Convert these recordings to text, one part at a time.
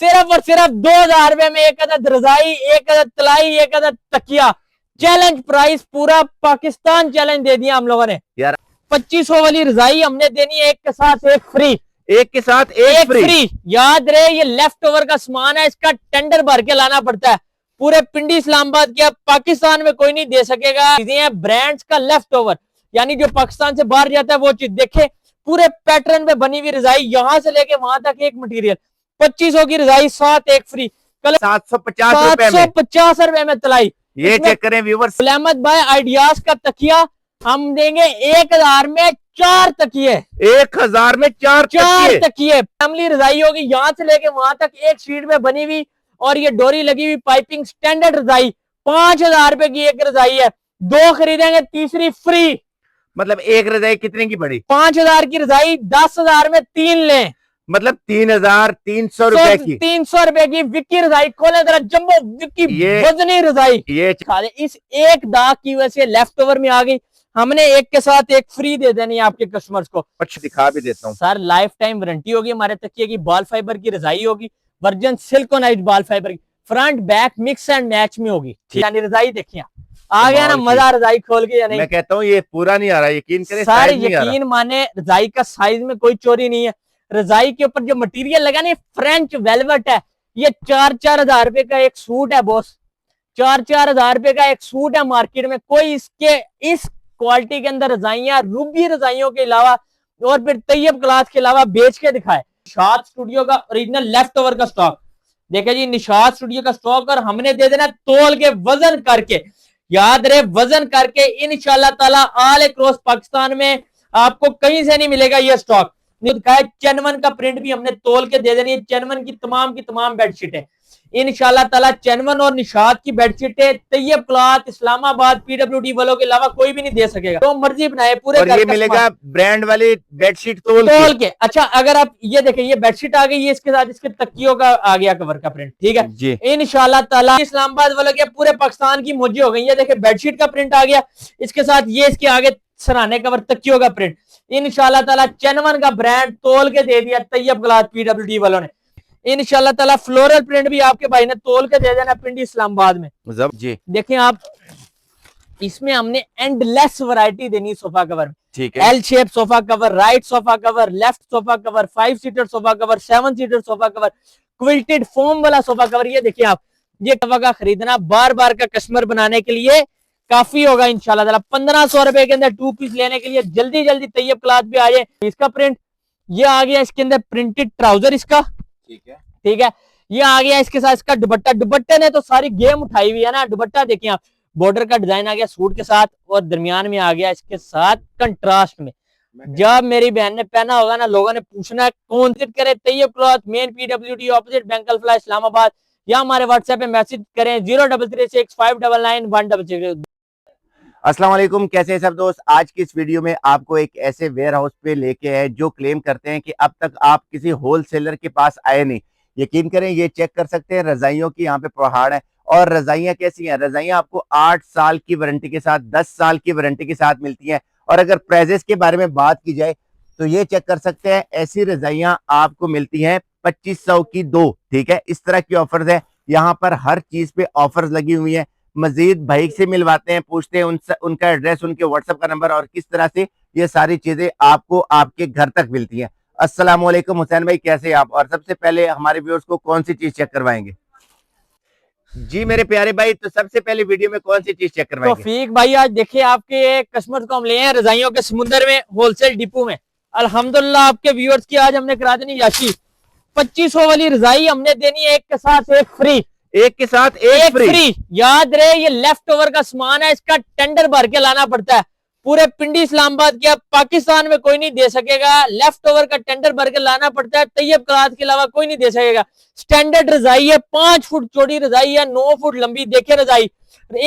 सिर्फ और सिर्फ 2000 रुपए में एक अदद रजाई, एक अदद तलाई, एक अदद तकिया। चैलेंज प्राइस, पूरा पाकिस्तान चैलेंज दे दिया हम लोगों ने यार। 2500 वाली रजाई हमने देनी है एक के साथ एक फ्री, एक के साथ एक फ्री। याद रहे ये लेफ्ट ओवर का सामान है, इसका टेंडर भर के लाना पड़ता है। पूरे पिंडी इस्लामाबाद के पाकिस्तान में कोई नहीं दे सकेगा। चीजें हैं ब्रांड्स का लेफ्ट ओवर, यानी जो पाकिस्तान से बाहर जाता है वो चीज। देखे पूरे पैटर्न में बनी हुई रजाई, यहां से लेके वहां तक एक मटेरियल। 2500 की रजाई, साथ एक फ्री। कल 750 रुपए में तलाई। ये चेक करें व्यूवर्स। अहमद भाई आइडियाज का तकिया हम देंगे 1000 में 4 तकिए। 1000 में 4 तकिए। फैमिली रजाई होगी, यहां से लेके वहां तक एक शीट में बनी हुई, और ये डोरी लगी हुई पाइपिंग स्टैंडर्ड रजाई। 5000 रुपए की एक रजाई है, 2 खरीदेंगे तीसरी फ्री। मतलब एक रजाई कितने की पड़ी? 5000 की रजाई 10,000 में 3 लें, मतलब 3300 रुपए की। 300 रुपए की विक्की रजाई। खोले जरा जम्बो विक्की वजनी रजाई। ये इस एक दाग की वजह से लेफ्ट ओवर में आ गई, हमने एक के साथ एक फ्री दे देनी है आपके कस्टमर्स को। अच्छा दिखा भी देता हूँ सर, लाइफ टाइम वारंटी होगी हमारे तकिए की। बॉल फाइबर की रजाई होगी, वर्जन सिलिकॉनाइज्ड बॉल फाइबर की, front back mix and match में होगी। यानी रजाई देखिए आ गया ना मजा रजाई खोल के, या नहीं? मैं कहता हूँ ये पूरा नहीं आ रहा, यकीन करें सर, यकीन माने रजाई का साइज में कोई चोरी नहीं है। रजाई के ऊपर जो मटेरियल लगा ना, फ्रेंच वेलवेट है। ये 4-4 हजार रुपए का एक सूट है बॉस, 4-4 हजार रुपए का एक सूट है मार्केट में। कोई इसके इस क्वालिटी के अंदर रजाइयां, रूबी रजाइयों के अलावा और फिर तैयब क्लाथ के अलावा बेच के दिखाए। निशात स्टूडियो का ओरिजिनल लेफ्ट ओवर का स्टॉक देखे जी, निशात स्टूडियो का स्टॉक, और हमने दे देना तोल के वजन करके। याद रहे वजन करके, इंशाल्लाह ताला ऑल अक्रॉस पाकिस्तान में आपको कहीं से नहीं मिलेगा ये स्टॉक। चैनवन का प्रिंट भी हमने तोल के दे देनी है। चैनवन की तमाम बेडशीटें इंशाल्लाह ताला, चैनवन और निशात की बेडशीटें तैयब क्लॉथ इस्लामाबाद पीडब्ल्यूडी वालों के अलावा कोई भी नहीं दे सकेगा। तो मर्जी बनाए पूरे और ये मिलेगा ब्रांड वाली बेडशीट तोल के। अच्छा, अगर आप ये देखें, ये बेडशीट आ गई है, इसके साथ इसके तकियों का आ गया कवर का प्रिंट, ठीक है जी। इंशाल्लाह ताला इस्लामाबाद वालों के पूरे पाकिस्तान की मौजी हो गई। ये देखे बेडशीट का प्रिंट आ गया, इसके साथ ये इसके आगे सराहने कवर तकियों का प्रिंट। इंशाल्लाह ताला चैनवन का ब्रांड तोल के दे दिया तैयब क्लॉथ पीडब्ल्यूडी वालों ने। इंशाल्लाह ताला फ्लोरल प्रिंट भी आपके भाई ने तोल के दे देना पिंडी इस्लामाबाद में जी। देखें आप, इसमें हमने एंडलेस वैरायटी देनी सोफा कवर में, ठीक है। L shape sofa cover, right sofa cover, left sofa cover, 5 seater sofa cover, 7 seater sofa cover, quilted foam वाला सोफा कवर। ये देखिए आप, ये कवर का खरीदना बार बार का कस्टमर बनाने के लिए काफी होगा इंशाल्लाह ताला। 1500 रुपए के अंदर 2 पीस लेने के लिए जल्दी जल्दी तैयब क्लॉथ भी आ जाए। इसका प्रिंट ये आ गया, इसके अंदर प्रिंटेड ट्राउजर इसका, ठीक है। ये आ गया इसके साथ इसका दुपट्टा। दुपट्टे ने तो सारी गेम उठाई हुई है ना। दुपट्टा देखिए आप, बॉर्डर का डिजाइन आ गया सूट के साथ, और दरमियान में आ गया इसके साथ कंट्रास्ट में। जब मेरी बहन ने पहना होगा ना, लोगों ने पूछना है कौन से करे। Tayyab cloth, main PWD opposite बैंकल फ्लाई इस्लामाबाद, या हमारे व्हाट्सएप पे मैसेज करें 0336599166। अस्सलाम वालेकुम, कैसे हैं सब दोस्त। आज की इस वीडियो में आपको एक ऐसे वेयर हाउस पे लेके आए जो क्लेम करते हैं कि अब तक आप किसी होलसेलर के पास आए नहीं। यकीन करें, ये चेक कर सकते हैं, रजाइयों की यहाँ पे पहाड़ है। और रजाइयाँ कैसी हैं? रजाइयाँ आपको 8 साल की वारंटी के साथ, 10 साल की वारंटी के साथ मिलती हैं। और अगर प्राइजेस के बारे में बात की जाए तो ये चेक कर सकते हैं, ऐसी रजाइयाँ आपको मिलती हैं 2500 की 2, ठीक है। इस तरह की ऑफर्स है, यहाँ पर हर चीज पे ऑफर्स लगी हुई है। मजीद भाई से मिलवाते हैं, पूछते हैं उनका एड्रेस, उनके व्हाट्सएप का नंबर, और किस तरह से ये सारी चीजें आपको आपके घर तक मिलती हैं। अस्सलाम वालेकुम हुसैन भाई, कैसे आप? और सबसे पहले हमारे व्यूअर्स को कौन सी चीज चेक करवाएंगे? जी मेरे प्यारे भाई, तो सबसे पहले वीडियो में कौन सी चीज चेक करवाएंगे? तौफीक भाई, आज देखिए आपके कस्टमर्स को हम ले हैं रजाइयों के समुंदर में, होलसेल डिपो में। अल्हम्दुलिल्लाह आपके व्यूअर्स की आज हमने करा देनी याशी। 2500 वाली रजाई हमने देनी है एक के साथ एक फ्री, एक के साथ एक फ्री। याद रहे ये लेफ्ट ओवर का सामान है, इसका टेंडर भर के लाना पड़ता है। पूरे पिंडी इस्लामाबाद के पाकिस्तान में कोई नहीं दे सकेगा। लेफ्ट ओवर का टेंडर भर के लाना पड़ता है। तैयब क्लॉथ के अलावा कोई नहीं दे सकेगा। स्टैंडर्ड रजाई है, 5 फुट चौड़ी रजाई है, 9 फुट लंबी। देखे रजाई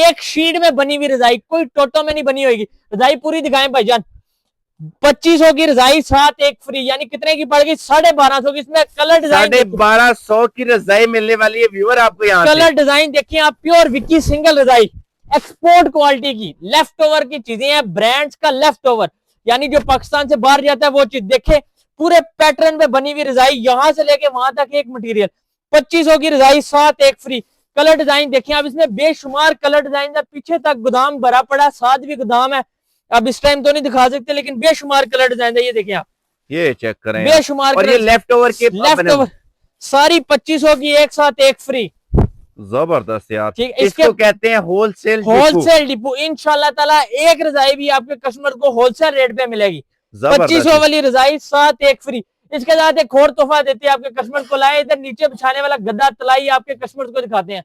एक शीट में बनी हुई रजाई, कोई टोटो में नहीं बनी होगी। रजाई पूरी दिखाएं भाईजान। 2500 की रजाई साथ एक फ्री, यानी कितने की पड़ गई? 1250 की। इसमें कलर डिजाइन 1250 की रजाई मिलने वाली है व्यूअर आपको। यहाँ कलर डिजाइन देखिए आप, प्योर विक्की सिंगल रजाई, एक्सपोर्ट क्वालिटी की, लेफ्ट ओवर की चीजें हैं, ब्रांड्स का लेफ्ट ओवर, यानी जो पाकिस्तान से बाहर जाता है वो चीज। देखे पूरे पैटर्न में बनी हुई रजाई, यहां से लेके वहां तक एक मटेरियल। 2500 की रजाई, साथ एक फ्री। कलर डिजाइन देखिए आप, इसमें बेशुमार कलर डिजाइन है, पीछे तक गोदाम भरा पड़ा, साथ भी गोदाम है। अब इस टाइम तो नहीं दिखा सकते, लेकिन बेशुमार कलर डिजाइन है। ये देखिए आप, ये चेक करें बेशुमार और ये लेफ्ट ओवर के लेफ्ट ओवर सारी 2500 की, एक साथ एक फ्री। जबरदस्त यार, ठीक, इसको कहते हैं होलसेल डिपो। इंशाल्लाह ताला एक रजाई भी आपके कस्टमर को होलसेल रेट पे मिलेगी। 2500 वाली रजाई, साथ एक फ्री। इसके साथ एक और तोहफा देते हैं आपके कस्टमर को। लाए इधर नीचे बिछाने वाला गद्दा तलाई आपके कस्टमर को दिखाते हैं।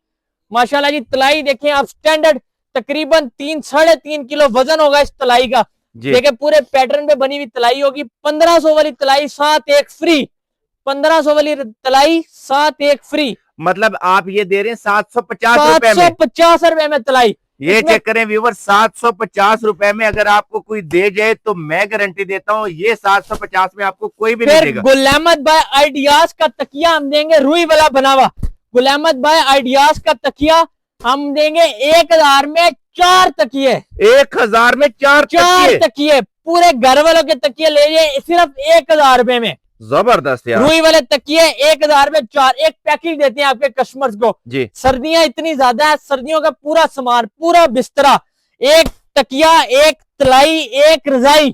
माशाल्लाह जी, तलाई देखें आप, स्टैंडर्ड तकरीबन 3-3.5 किलो वजन होगा इस तलाई का। देखिए पूरे पैटर्न पे बनी हुई तलाई होगी। 1500 वाली तलाई, साथ एक फ्री। 1500 वाली तलाई, साथ एक फ्री। मतलब आप ये दे रहे हैं 750 रुपए में, 750 रुपए में तलाई। ये चेक करें व्यूवर, 750 रुपए में अगर आपको कोई दे जाए तो मैं गारंटी देता हूँ ये 750 में आपको कोई भी नहीं देगा। गुल अहमद भाई आइडियाज का तकिया हम देंगे, रुई वाला बना हुआ। गुल अहमद भाई आइडियाज का तकिया हम देंगे 1000 में 4 तकिए। 1000 में 4 तकिए, पूरे घर वालों के तकिए ले जाए सिर्फ 1000 रुपए में। जबरदस्त यार, रुई वाले तकिए 1000 में 4, एक पैकेज देते हैं आपके कस्टमर्स को जी। सर्दियां इतनी ज्यादा है, सर्दियों का पूरा सामान, पूरा बिस्तरा, एक तकिया, एक तलाई, एक रजाई,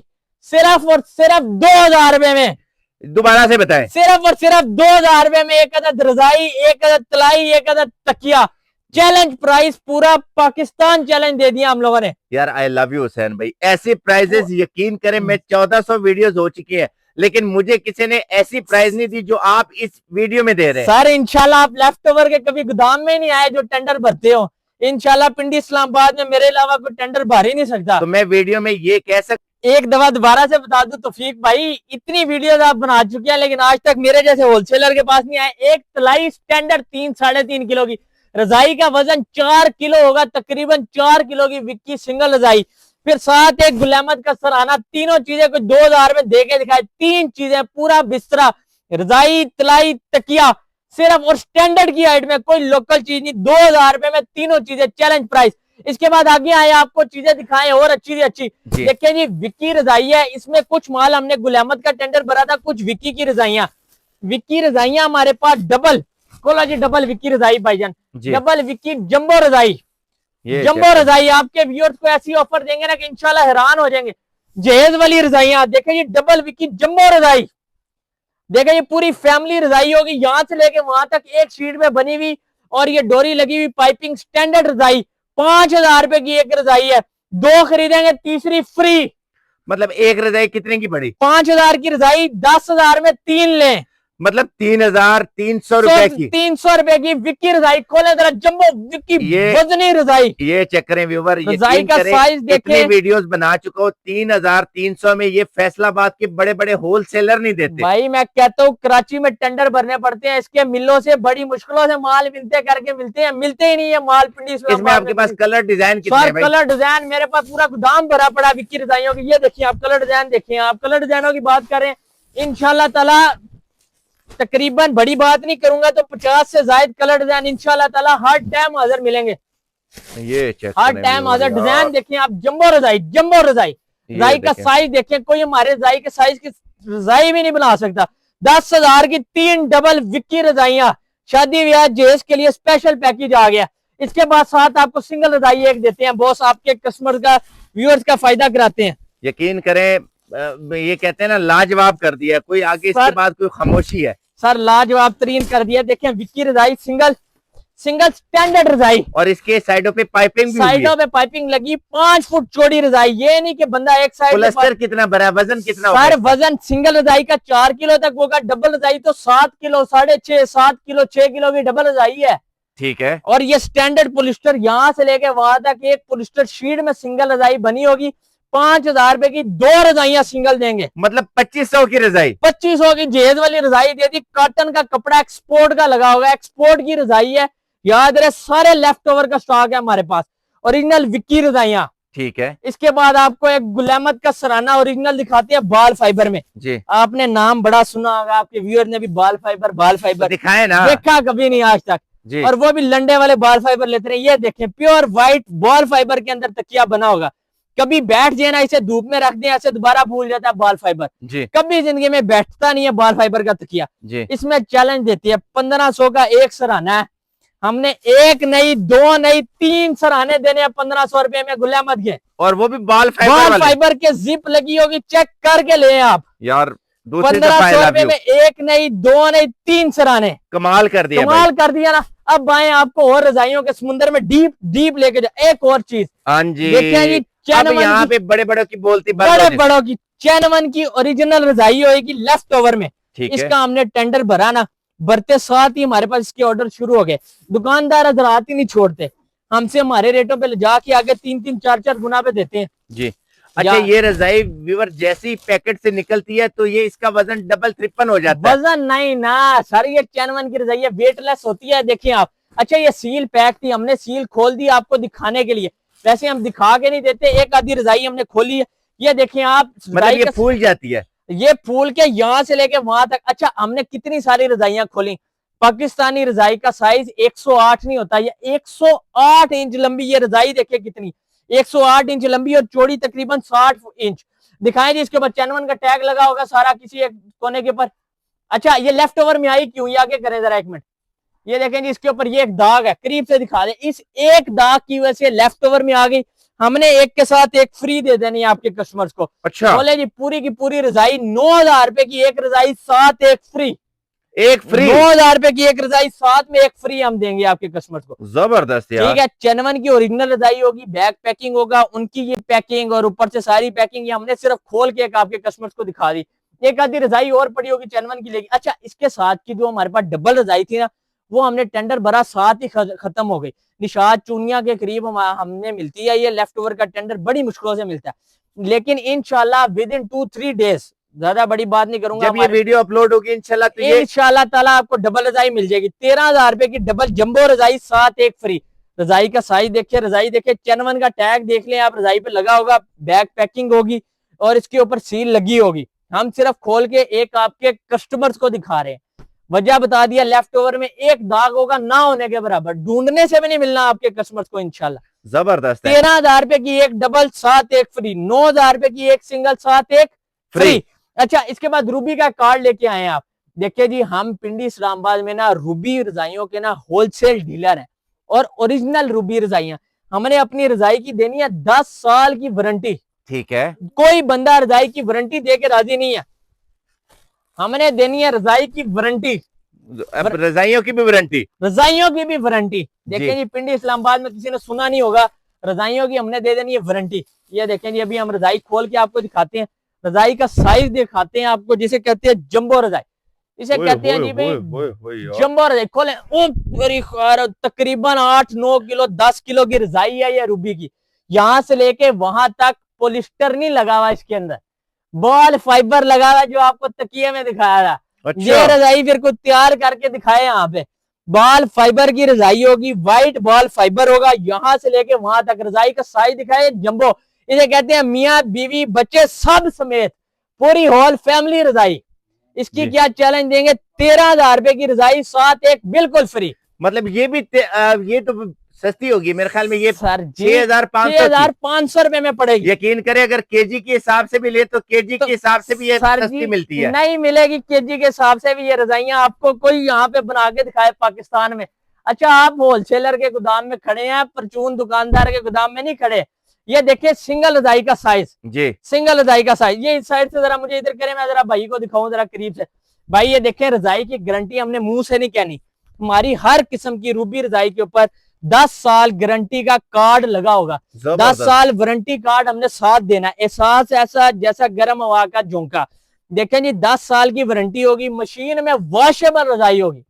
सिर्फ और सिर्फ 2000 रुपए में। दोबारा से बताएं। सिर्फ और सिर्फ 2000 रुपए में एक अदद रजाई, एक अदद तलाई, एक अदद तकिया। चैलेंज प्राइस, पूरा पाकिस्तान चैलेंज दे दिया हम लोगों ने यार। आई लव यू हुसैन भाई, ऐसे प्राइजेस यकीन करें, मैं 1400 वीडियोस हो चुकी है लेकिन मुझे किसी ने ऐसी प्राइस नहीं दी जो आप इस वीडियो में दे रहे हैं। सर इंशाल्लाह आप लेफ्ट ओवर के कभी गोदाम में नहीं आए जो टेंडर भरते हो। इंशाल्लाह पिंडी इस्लामाबाद में मेरे अलावा कोई टेंडर भर ही नहीं सकता। तो मैं वीडियो में ये कह सकता, एक दफा दोबारा से बता दूं तौफीक भाई, इतनी वीडियोस आप बना चुके हैं लेकिन आज तक मेरे जैसे होलसेलर के पास नहीं आए। एक तलाई स्टैंडर्ड 3-3.5 किलो की रजाई का वजन 4 किलो होगा, तकरीबन 4 किलो की विक्की सिंगल रजाई, फिर साथ एक गुल अहमद का सराहना। तीनों चीजें कुछ 2000 में दे के दिखाए, 3 चीजें, पूरा बिस्तरा, रजाई, तलाई, तकिया, सिर्फ और स्टैंडर्ड की हाइट में, कोई लोकल चीज नहीं। 2000 रुपए में तीनों चीजें, चैलेंज प्राइस। इसके बाद आगे आए आपको चीजें दिखाएं और अच्छी से अच्छी। देखिए जी, विक्की रजाई है, इसमें कुछ माल हमने गुल अहमद का टेंडर भरा था, कुछ विक्की की रजाइयां। विक्की रजाइयां हमारे पास डबल, खोला जी, डबल विक्की रजाई भाईजान, डबल विक्की जंबो रजाई। जंबो रजाई आपके व्यूअर्स को ऐसी ऑफर देंगे ना कि इंशाल्लाह हैरान हो जाएंगे। जहेज वाली रजाइयां देखें, ये डबल विक्की जंबो रजाई, देखें ये पूरी फैमिली रजाई होगी, यहां से लेके वहां तक एक शीट में बनी हुई, और ये डोरी लगी हुई, पाइपिंग, स्टैंडर्ड रजाई। 5000 रुपए की एक रजाई है, 2 खरीदेंगे तीसरी फ्री। मतलब एक रजाई कितने की पड़ी? 5000 की रजाई, 10,000 में 3 लें, मतलब 3300 रुपए की, 300 रुपए की विक्की रजाई। खोले जरा, जंबो विक्की वजनी रजाई। ये चेक करें व्यूवर, रजाई का साइज देखें, वीडियोस बना चुका हूँ। 3300 में ये फैसलाबाद के बड़े बड़े होलसेलर नहीं देते भाई। मैं कहता हूँ कराची में टेंडर भरने पड़ते हैं, इसके मिलों से बड़ी मुश्किलों से माल मिलते हैं, मिलते ही नहीं है माल पिंडी। इसमें आपके पास कलर डिजाइन कितने हैं भाई? कलर डिजाइन मेरे पास पूरा गोदाम भरा पड़ा विक्की रजाइयों की। ये देखिए आप कलर डिजाइन देखिए, आप कलर डिजाइनों की बात करें इंशाल्लाह ताला, तकरीबन बड़ी बात नहीं करूंगा तो 50 से ज्यादा कलर डिजाइन इंशाल्लाह ताला हर टाइम हाजिर मिलेंगे। ये चेक हर टाइम हाजिर डिजाइन देखिए आप। जंबो रजाई, जंबो रजाई, रजाई का साइज देखिए, कोई हमारे रजाई के साइज की रजाई भी नहीं बना सकता। 10,000 की 3 डबल विक्की रजाइयां, शादी ब्याह जहेज के लिए स्पेशल पैकेज आ गया। इसके बाद साथ आपको सिंगल रजाई एक देते हैं बॉस, आपके कस्टमर का, व्यूअर्स का फायदा कराते हैं। यकीन करें, ये कहते हैं ना, लाजवाब कर दिया कोई, आगे इसके बाद कोई खामोशी है सर, लाजवाब तरीन कर दिया। देखें विक्की रजाई, सिंगल स्टैंडर्ड रजाई, और इसके साइडों पे पाइपिंग भी, साइडों पे पाइपिंग लगी, 5 फुट चौड़ी रजाई। ये नहीं कि बंदा एक साइड, प्लास्टर कितना बड़ा, वजन कितना? सर वजन सिंगल रजाई का 4 किलो तक होगा, डबल रजाई तो 7 किलो, 6.5, 7 किलो, 6 किलो की डबल रजाई है। ठीक है। और ये स्टैंडर्ड पोलिस्टर, यहां से लेके वहां तक एक पोलिस्टर शीट में सिंगल रजाई बनी होगी। 5000 रुपए की 2 रजाइयां सिंगल देंगे, मतलब 2500 की रजाई। 2500 की जहेज वाली रजाई दे दी। कॉटन का कपड़ा एक्सपोर्ट का लगा होगा, एक्सपोर्ट की रजाई है, याद रहे। सारे लेफ्ट ओवर का स्टॉक है हमारे पास, ओरिजिनल विक्की रजाइयां। ठीक है। इसके बाद आपको एक गुल अहमद का सराना ओरिजिनल दिखाते हैं, बाल फाइबर में जी। आपने नाम बड़ा सुना होगा, आपके व्यूअर ने भी बाल फाइबर दिखाए ना, देखा कभी नहीं आज तक जी। और वो भी लंडे वाले बाल फाइबर लेते रहे। ये देखें प्योर व्हाइट बॉल फाइबर के अंदर तकिया बना होगा, कभी बैठ जाए ना, इसे धूप में रख दें ऐसे दोबारा भूल जाता है बाल फाइबर जी कभी जिंदगी में बैठता नहीं है बाल फाइबर का तकिया। जी इसमें चैलेंज देती है 1500 का एक सराहना है, हमने एक नहीं दो नहीं 3 सराहने देने हैं 1500 रुपए में गुलाम अहमद के, और वो भी बाल फाइबर बाल वाले। फाइबर के जिप लगी होगी, चेक करके ले आप। यार दूसरी 1500 दफा रुपए में एक नहीं दो नहीं 3 सराहने, कमाल कर दिया कमाल कर दिया ना। अब आए आपको और रजाइयों के समुद्र में डीप डीप लेके जाए। एक और चीज हाँ जी, देखिए जी, अब यहाँ पे बड़े बड़ों की बोलती बड़े बड़ों की चैनवन की ओरिजिनल रजाई होगी लेफ्ट ओवर में। ठीक है, इसका हमने टेंडर भरा ना, भरते साथ ही हमारे पास इसके ऑर्डर शुरू हो गए। दुकानदार हजरात ही नहीं छोड़ते, हमसे हमारे रेटों पे ले जाके आगे 3-3 4-4 गुना पे देते हैं जी। अच्छा, ये रजाई व्यूअर जैसे ही पैकेट से निकलती है तो ये इसका वजन डबल ट्रिपल हो जाता है। वजन नहीं ना सर, ये चैनवन की रजाई है, वेटलेस होती है। देखिए आप, अच्छा ये सील पैक थी, हमने सील खोल दी आपको दिखाने के लिए, वैसे हम दिखा के नहीं देते। एक आधी रजाई हमने खोली है, ये देखिए आप, मतलब ये फूल जाती है, ये फूल के यहाँ से लेके वहां तक। अच्छा हमने कितनी सारी रजाइयां खोली। पाकिस्तानी रजाई का साइज 108 नहीं होता, ये 108 इंच लंबी ये रजाई देखिए कितनी, 108 इंच लंबी और चौड़ी तकरीबन 60 इंच। दिखाएं जी, इसके ऊपर चैनवन का टैग लगा होगा सारा किसी एक कोने के ऊपर। अच्छा ये लेफ्ट ओवर में आई क्यों, ये आगे करें जरा एक मिनट। ये देखें जी, इसके ऊपर ये एक दाग है, करीब से दिखा दे। इस एक दाग की वजह से लेफ्ट ओवर में आ गई। हमने एक के साथ एक फ्री दे देनी है आपके कस्टमर्स को। अच्छा बोले जी पूरी की पूरी रजाई 9000 रुपए की एक रजाई, साथ एक फ्री, एक फ्री 9000 रुपए की एक रजाई, साथ में एक फ्री हम देंगे आपके कस्टमर्स को। जबरदस्त यार। ठीक है, चैनवन की ओरिजिनल रजाई होगी, बैक पैकिंग होगा, उनकी ये पैकिंग और ऊपर से सारी पैकिंग ये हमने सिर्फ खोल के एक आपके कस्टमर्स को दिखा दी। एक आधी रजाई और पड़ी होगी चैनवन की लेगी। अच्छा इसके साथ की जो हमारे पास डबल रजाई थी ना, वो हमने टेंडर भरा साथ ही खत्म हो गई। निशाद चूनिया के करीब हमने मिलती है, ये लेफ्ट ओवर का टेंडर बड़ी मुश्किलों से मिलता है, लेकिन इंशाल्लाह विद इन 2-3 डेज, ज्यादा बड़ी बात नहीं करूंगा, जब ये वीडियो अपलोड होगी इंशाल्लाह तो ये इंशाल्लाह ताला आपको डबल रजाई मिल जाएगी। 13,000 रुपए की डबल जंबो रजाई, साथ एक फ्री। रजाई का साइज देखिए, रजाई देखिए, चैनवन का टैग देख लें आप, रजाई पे लगा होगा, बैक पैकिंग होगी और इसके ऊपर सील लगी होगी। हम सिर्फ खोल के एक आपके कस्टमर्स को दिखा रहे हैं, वजह बता दिया। लेफ्ट ओवर में एक दाग होगा ना होने के बराबर, ढूंढने से भी नहीं मिलना आपके कस्टमर्स को इंशाल्लाह। जबरदस्त है। 13,000 रुपए की एक डबल, साथ एक फ्री, 9,000 रुपए की एक सिंगल, साथ एक फ्री। अच्छा इसके बाद रूबी का कार्ड लेके आए हैं आप। देखिए जी, हम पिंडी इस्लामाबाद में ना रूबी रजाइयों के ना होलसेल डीलर हैं, और ओरिजिनल रूबी रजाइयां हमने अपनी रजाई की देनी है 10 साल की वारंटी। ठीक है, कोई बंदा रजाई की वारंटी दे के राजी नहीं है, हमने देनी है रजाई की वारंटी, अब रजाइयों की भी वारंटी, रजाइयों की भी वारंटी। देखिए जी, पिंडी इस्लामाबाद में किसी ने सुना नहीं होगा, रजाइयों की हमने दे देनी है वारंटी। ये देखें जी, अभी हम रजाई खोल के आपको दिखाते हैं, रजाई का साइज दिखाते हैं आपको, जिसे कहते हैं जंबो रजाई, इसे कहते हैं जी भाई जंबो रजाई। खोले, मेरी खैर तकरीबन 8-9 किलो 10 किलो की रजाई है ये रूबी की, यहां से लेके वहां तक पोलिस्टर नहीं लगा हुआ, इसके अंदर बॉल फाइबर लगा हुआ, जो आपको तकिए में दिखाया था। अच्छा। ये रजाई फिर को तैयार करके दिखाए यहाँ पे, बॉल फाइबर की रजाई होगी, व्हाइट बॉल फाइबर होगा, यहां से लेके वहां तक। रजाई का साइज दिखाए जंबो, इसे कहते हैं मियाँ बीवी बच्चे सब समेत पूरी होल फैमिली रजाई। इसकी क्या चैलेंज देंगे, 13,000 रुपए की रजाई, साथ एक बिल्कुल फ्री। मतलब ये भी ये तो सस्ती होगी मेरे ख्याल में, ये सर जी 6,500 रुपए में पड़ेगी। यकीन करें, अगर केजी के हिसाब से भी ले तो केजी के हिसाब से भी ये सस्ती मिलती है। नहीं मिलेगी केजी के हिसाब से भी ये रजाइयां आपको, कोई यहाँ पे बना के दिखाए पाकिस्तान में। अच्छा आप होलसेलर के गोदाम में खड़े हैं, परचून दुकानदार के गोदाम में नहीं खड़े। ये देखिए सिंगल रजाई का साइज जी, सिंगल रजाई का साइज। ये इस साइड से जरा मुझे इधर करें, मैं जरा भाई को दिखाऊं जरा करीब से। भाई ये देखें, रजाई की गारंटी हमने मुंह से नहीं कहनी, हमारी हर किस्म की रूबी रजाई के ऊपर 10 साल गारंटी का कार्ड लगा होगा। 10 साल वारंटी कार्ड हमने साथ देना। एहसास ऐसा जैसा गर्म हवा का झोंका। देखें जी, 10 साल की वारंटी होगी। मशीन में वॉशेबल रजाई होगी,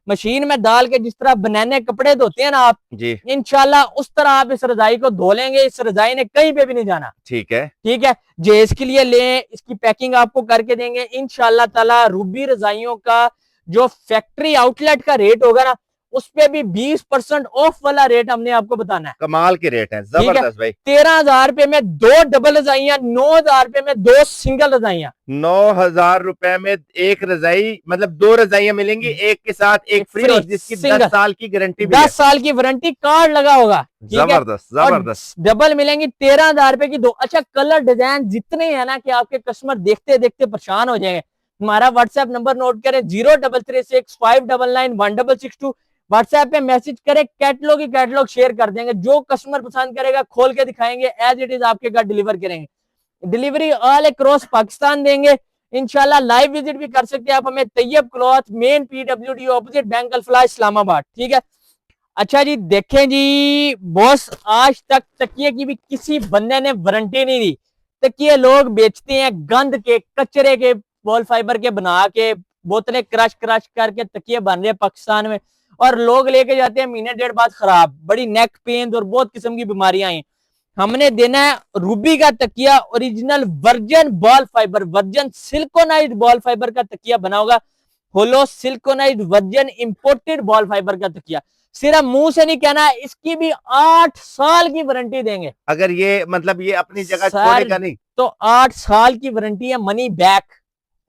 मशीन में डाल के जिस तरह बनाने कपड़े धोते हैं ना आप जी, इंशाल्लाह उस तरह आप इस रजाई को धो लेंगे। इस रजाई ने कहीं पे भी नहीं जाना। ठीक है, ठीक है। जेस के लिए लें, इसकी पैकिंग आपको करके देंगे इंशाल्लाह ताला। रूबी रजाइयों का जो फैक्ट्री आउटलेट का रेट होगा ना, उस पे भी 20% ऑफ वाला रेट हमने आपको बताना है। कमाल के रेट हैं, जबरदस्त भाई। 13,000 रुपए में 2 डबल रजाइयां, 9,000 रुपए में 2 सिंगल रजाइयां। 9,000 रुपए में एक रजाई, मतलब 2 रजाइयां मिलेंगी, एक के साथ एक फ्री, और जिसकी 10 साल की गारंटी भी 10 साल की वारंटी कार्ड लगा होगा। जबरदस्त जबरदस्त। डबल मिलेंगी 13,000 रुपए की 2। अच्छा, कलर डिजाइन जितने हैं ना कि आपके कस्टमर देखते देखते परेशान हो जाएंगे। हमारा व्हाट्सएप नंबर नोट करें 0336599162। व्हाट्सएप पे मैसेज करें, कैटलॉग ही कैटलॉग शेयर कर देंगे। जो कस्टमर पसंद करेगा खोल के दिखाएंगे, एज इट इज आपके घर डिलीवर करेंगे। डिलीवरी ऑल अक्रॉस पाकिस्तान देंगे इंशाल्लाह। लाइव विजिट भी कर सकते हैं आप हमें, Tayyab cloth, main PWD opposite bank Alfalah Islamabad, ठीक है। अच्छा जी, देखें जी बॉस, आज तक तकिए की भी किसी बंदे ने वारंटी नहीं दी। तकिए लोग बेचते हैं गंद के, कचरे के, वॉल फाइबर के बना के, बोतलें क्रश क्रश करके तकिए बन रहे हैं पाकिस्तान में, और लोग लेके जाते हैं महीने डेढ़ बाद खराब, बड़ी नेक पेन और बहुत किस्म की बीमारियां हैं। हमने देना है रूबी का तकिया, original version ball fibre, version siliconized ball fibre का तकिया बना होगा। Hollow siliconized version imported ball fibre का तकिया। सिर्फ मुंह से नहीं कहना है, इसकी भी 8 साल की वारंटी देंगे। अगर ये मतलब ये अपनी जगह सर, छोड़ेगा नहीं तो 8 साल की वारंटी है, मनी बैक।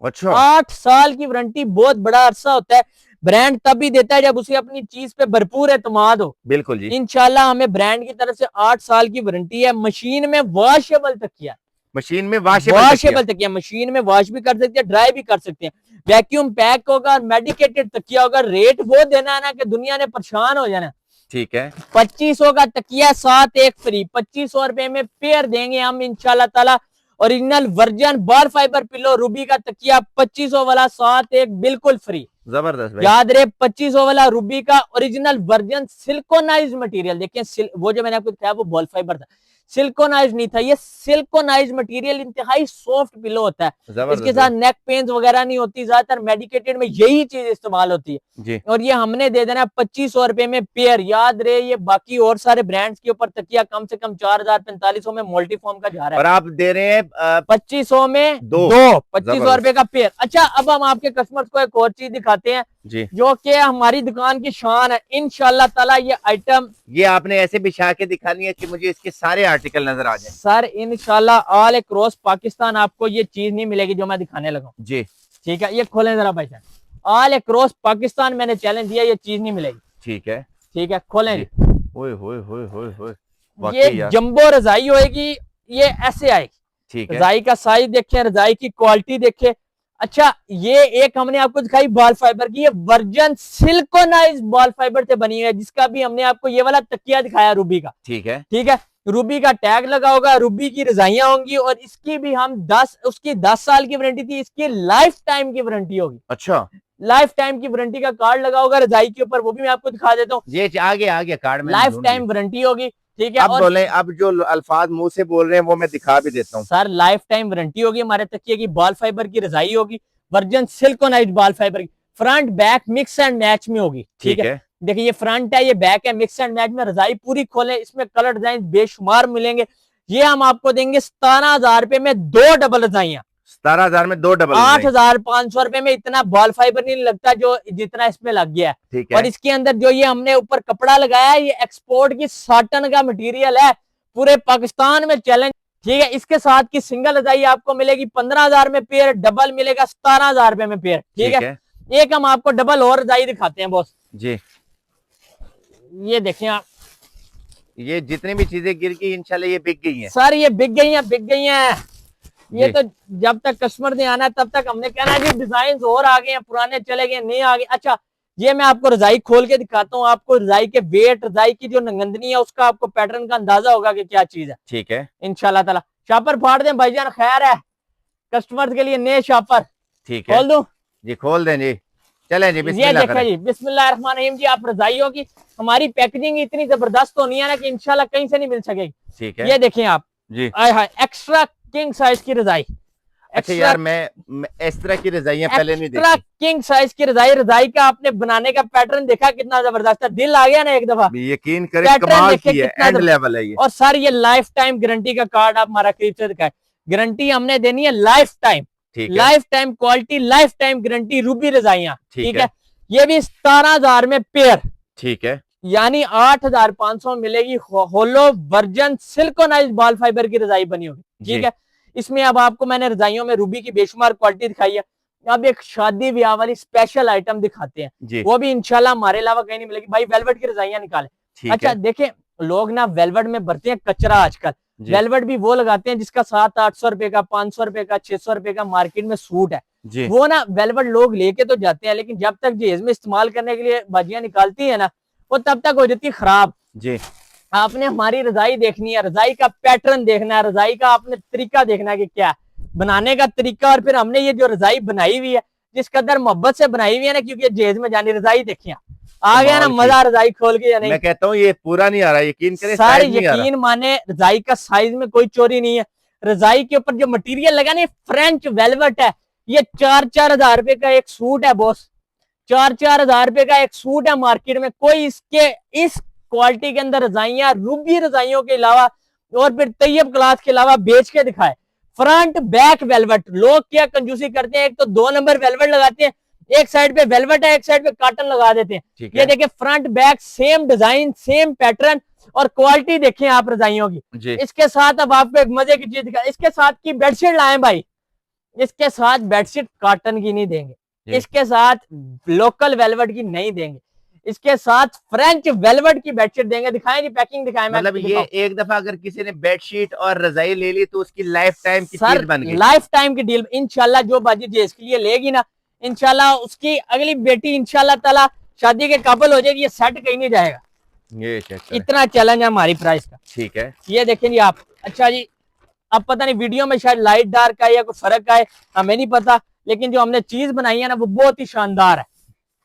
अच्छा, 8 साल की वारंटी बहुत बड़ा अरसा होता है। ब्रांड तभी देता है जब उसे अपनी चीज पे भरपूर एतमाद हो। बिल्कुल जी। इंशाल्लाह हमें ब्रांड की तरफ से 8 साल की वारंटी है। मशीन में वॉशेबल तकिया, मशीन में वॉशेबल तकिया, मशीन में वॉश भी कर सकते हैं, ड्राई भी कर सकते हैं। वैक्यूम पैक होगा, मेडिकेटेड तकिया होगा। रेट वो देना है ना कि दुनिया ने परेशान हो जाना। ठीक है, 2500 का तकिया, 7 एक फ्री। 2500 रुपए में पेयर देंगे हम इंशाल्लाह ताला। Original version ball fibre pillow Ruby का तकिया 2500 वाला, 7 एक बिल्कुल फ्री। जबरदस्त भाई। याद रहे 2500 वाला रूबी का ओरिजिनल वर्जन सिलिकॉनाइज्ड मटेरियल। देखिए वो जो मैंने आपको दिखाया वो बॉल फाइबर था, सिलिकॉनाइज्ड नहीं था, ये सिलिकॉनाइज्ड मटेरियल इंतहाई सॉफ्ट पिलो होता है। इसके साथ नेक पेन्स वगैरह नहीं होती, ज्यादातर मेडिकेटेड में यही चीज इस्तेमाल होती है जी। और ये हमने दे देना 2500 रुपए में पेयर। याद रहे ये बाकी और सारे ब्रांड्स के ऊपर तकिया कम से कम 4000-4500 में मल्टीफॉर्म का जा रहा है, और आप दे रहे हैं 2500 में दो 2500 रुपए का पेयर। अच्छा, अब हम आपके कस्टमर्स को एक और चीज दिखाते हैं जी, जो कि हमारी दुकान की शान है। इंशाल्लाह ताला ये आइटम, ये आपने ऐसे बिछा के दिखानी है कि मुझे इसके सारे आर्टिकल नजर आ जाए। सर इंशाल्लाह ऑल अक्रॉस पाकिस्तान आपको ये चीज नहीं मिलेगी जो मैं दिखाने लगा हूं जी। ठीक है, ये खोलें जरा भाई साहब। ऑल अक्रॉस पाकिस्तान मैंने चैलेंज दिया, ये चीज नहीं मिलेगी। ठीक है, ठीक है, खोलें जी। ओए होए होए होए होए, ये जंबो रजाई होएगी, ये ऐसे आएगी। ठीक है, रजाई का साइज देखें, रजाई की क्वालिटी देखें। अच्छा, ये एक हमने आपको दिखाई बॉल फाइबर की, ये वर्जन सिलिकॉनाइज्ड बॉल फाइबर से बनी है, जिसका भी हमने आपको ये वाला तकिया दिखाया रूबी का। ठीक है, ठीक है, रूबी का टैग लगा होगा, रूबी की रजाइयां होंगी और इसकी भी हम 10 साल की वारंटी थी, इसकी लाइफ टाइम की वारंटी होगी। अच्छा, लाइफ टाइम की वारंटी का कार्ड लगा होगा रजाई के ऊपर, वो भी मैं आपको दिखा देता हूँ। ये आगे कार्ड में लाइफ टाइम वारंटी होगी। ठीक है, अब बोले, अब जो अल्फाज मुंह से बोल रहे हैं वो मैं दिखा भी देता हूँ। सर लाइफ टाइम वारंटी होगी, हमारे तकिए की बॉल फाइबर की रजाई होगी, वर्जन सिलिकॉनाइज्ड बॉल फाइबर की, front back mix and match में होगी। ठीक है, देखिए ये फ्रंट है, ये बैक है, मिक्स एंड मैच में। रजाई पूरी खोलें, इसमें कलर डिजाइन बेशुमार मिलेंगे। ये हम आपको देंगे 17,000 रुपए में 2 डबल रजाइयां। 17,000 में 2 डबल, 8,500 रुपए में इतना बॉल फाइबर नहीं लगता जो जितना इसमें लग गया है। ठीक है, और इसके अंदर जो ये हमने ऊपर कपड़ा लगाया है, ये एक्सपोर्ट की साटन का मटेरियल है, पूरे पाकिस्तान में चैलेंज। ठीक है, इसके साथ की सिंगल रजाई आपको मिलेगी 15,000 में पेयर, डबल मिलेगा 17,000 रुपए में पेयर। ठीक है, एक हम आपको डबल और रजाई दिखाते हैं बॉस जी। ये देखें आप, ये जितनी भी चीजें गिर गई इंशाल्लाह ये बिक गई हैं। सर ये बिक गई हैं। ये तो जब तक कस्टमर ने आना है तब तक हमने कहना है जी डिजाइन और आ गए हैं, पुराने चले गए, नहीं आ गए। अच्छा, ये मैं आपको रजाई खोल के दिखाता हूँ, आपको रजाई के वेट, रजाई की जो नंगंदनी है उसका आपको पैटर्न का अंदाजा होगा कि क्या चीज है। ठीक है, इंशाल्लाह ताला। शापर फाड़ दें भाईजान, खैर है कस्टमर के लिए नए शापर। ठीक है, खोल दूं जी, खोल दें जी, चलें जी, ये बिस्मिल्लाह देखा जी, बिस्मिल्लाहिर्रहमानिर्रहीम जी। आप रजाइयों की हमारी पैकेजिंग इतनी जबरदस्त होनी है ना कि इंशाल्लाह कहीं से नहीं मिल सकेगी। ठीक है, ये देखें आप जी। एक्स्ट्रा किंग साइज की रजाई। अच्छा यार, मैं इस तरह की रजाइयां पहले नहीं एक्स्ट्रा देखी। किंग साइज की रजाई, रजाई का आपने बनाने का पैटर्न देखा कितना जबरदस्त है, दिल आ गया ना एक दफा। यकीन करें कमाल की है, एंड लेवल है ये। और सर ये लाइफ टाइम गारंटी का कार्ड आप हमारा करीब से दिखाए, गारंटी हमने देनी है life time. Life time quality, life time guarantee, Ruby रजाइयां। ठीक है, ये भी 17,000 में पेयर। ठीक है, यानी 8,500 मिलेगी। होलो वर्जन सिलिकॉनाइज्ड बॉल फाइबर की रजाई बनी होगी। ठीक है, इसमें अब आपको मैंने रजाइयों में रूबी की बेशुमार क्वालिटी दिखाई है। अब एक शादी ब्याह वाली स्पेशल आइटम दिखाते हैं, वो भी इंशाल्लाह हमारे अलावा कहीं नहीं मिलेगी। भाई वेलवेट की रजाइयां निकाले। अच्छा देखें, लोग ना वेलवेट में भरते हैं कचरा आजकल। वेलवेट भी वो लगाते हैं जिसका 700-800 रुपए का, 500 रुपए का, 600 रुपए का मार्केट में सूट है। वो ना वेलवेट लोग लेके तो जाते हैं, लेकिन जब तक जहेज में इस्तेमाल करने के लिए बाजियां निकालती है ना, वो तब तक हो जाती है खराब। आपने हमारी रजाई देखनी है, रजाई का पैटर्न देखना है, रजाई का आपने तरीका देखना है कि क्या बनाने का तरीका। और फिर हमने ये जो रजाई बनाई हुई है, जिस कदर मोहब्बत से बनाई हुई है ना, क्योंकि जहेज में जानी रजाई देखिए, आ गया ना मजा रजाई खोल के या नहीं। मैं कहता हूँ ये पूरा नहीं आ रहा, यकीन करें सर, यकीन माने रजाई का साइज में कोई चोरी नहीं है। रजाई के ऊपर जो मटेरियल लगा ना, फ्रेंच वेलवेट है। ये 4-4 हजार रुपए का एक सूट है बॉस, 4-4 हजार रुपए का एक सूट है मार्केट में। कोई इसके इस क्वालिटी के अंदर रजाइयां, रूबी रजाइयों के अलावा और फिर तैयब क्लाथ के अलावा बेच के दिखाए। फ्रंट बैक वेलवेट, लोग क्या कंजूसी करते हैं, एक तो 2 नंबर वेलवेट लगाते हैं, एक साइड पे वेलवेट है, एक साइड पे कॉटन लगा देते हैं। ये देखिए front back same design, same pattern और क्वालिटी देखें आप रजाइयों की। इसके साथ अब आपको एक मजे की चीज दिखा, इसके साथ की बेडशीट लाए भाई। इसके साथ बेडशीट कॉटन की नहीं देंगे, इसके साथ लोकल वेलवेट की नहीं देंगे, इसके साथ फ्रेंच वेलवेट की बेडशीट देंगे। दिखाएं जी, पैकिंग दिखाएं। मतलब ये एक दफा अगर किसी ने बेडशीट और रजाई ले ली तो उसकी लाइफ टाइम की डील बन गई। लाइफ टाइम की डील इंशाल्लाह। जो बाजी जी इसके लिए लेगी ना, इंशाल्लाह उसकी अगली बेटी इंशाल्लाह ताला शादी के काबिल हो जाएगी। ये सेट कहीं नहीं जाएगा, ये इतना चैलेंज है हमारी प्राइस का। ठीक है, ये देखें जी आप। अच्छा जी, अब पता नहीं वीडियो में शायद लाइट डार्क है या कोई फर्क है, हमें नहीं पता, लेकिन जो हमने चीज बनाई है ना, वो बहुत ही शानदार है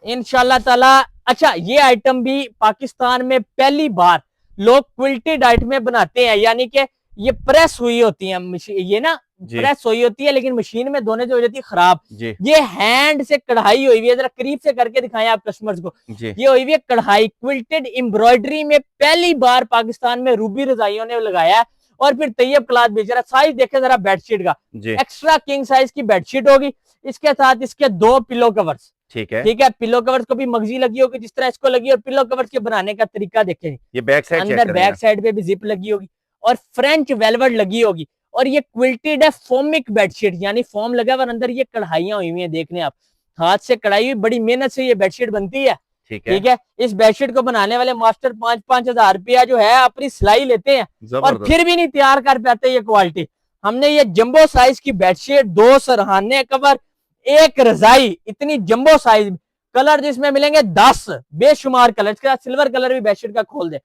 इंशाल्लाह ताला। अच्छा, ये आइटम भी पाकिस्तान में पहली बार लोग क्विल्टेड आइटम में बनाते हैं, यानी कि ये प्रेस हुई होती है, ये ना प्रेस हुई होती है, लेकिन मशीन में धोने से हो जाती है खराब। ये हैंड से कढ़ाई हुई हुई है, जरा करीब से करके दिखाएं आप कस्टमर्स को। ये हुई हुई है कढ़ाई, क्विल्टेड एम्ब्रॉयडरी में पहली बार पाकिस्तान में रूबी रजाइयों ने लगाया है। और फिर तैयब क्लॉथ बेच रहा है। साइज देखे जरा बेडशीट का, एक्स्ट्रा किंग साइज की बेडशीट होगी, इसके साथ इसके 2 पिलो कवर्स। ठीक है, पिलो कवर्स को भी मगजी लगी होगी जिस तरह इसको लगी, और पिलो कवर्स के बनाने का तरीका देखें। ये बैक साइड, अंदर बैक साइड पे भी जिप लगी होगी और फ्रेंच वेलवेट लगी होगी। और ये क्विल्टेड है फोमिक बेडशीट, यानी फोम लगा और अंदर ये कढ़ाइयां हुई हैं, देखने आप, हाथ से कढ़ाई हुई, बड़ी मेहनत से ये बेडशीट बनती है। ठीक है, इस बेडशीट को बनाने वाले मास्टर 5-5 हजार रुपया जो है अपनी सिलाई लेते हैं, और फिर भी नहीं तैयार कर पाते ये क्वालिटी। हमने ये जंबो साइज की बेडशीट, 2 सरहाने कवर, 1 रजाई, इतनी जंबो साइज, कलर जिसमें मिलेंगे 10 बेशुमार कलर, इसके साथ सिल्वर कलर भी बेडशीट का खोल दे।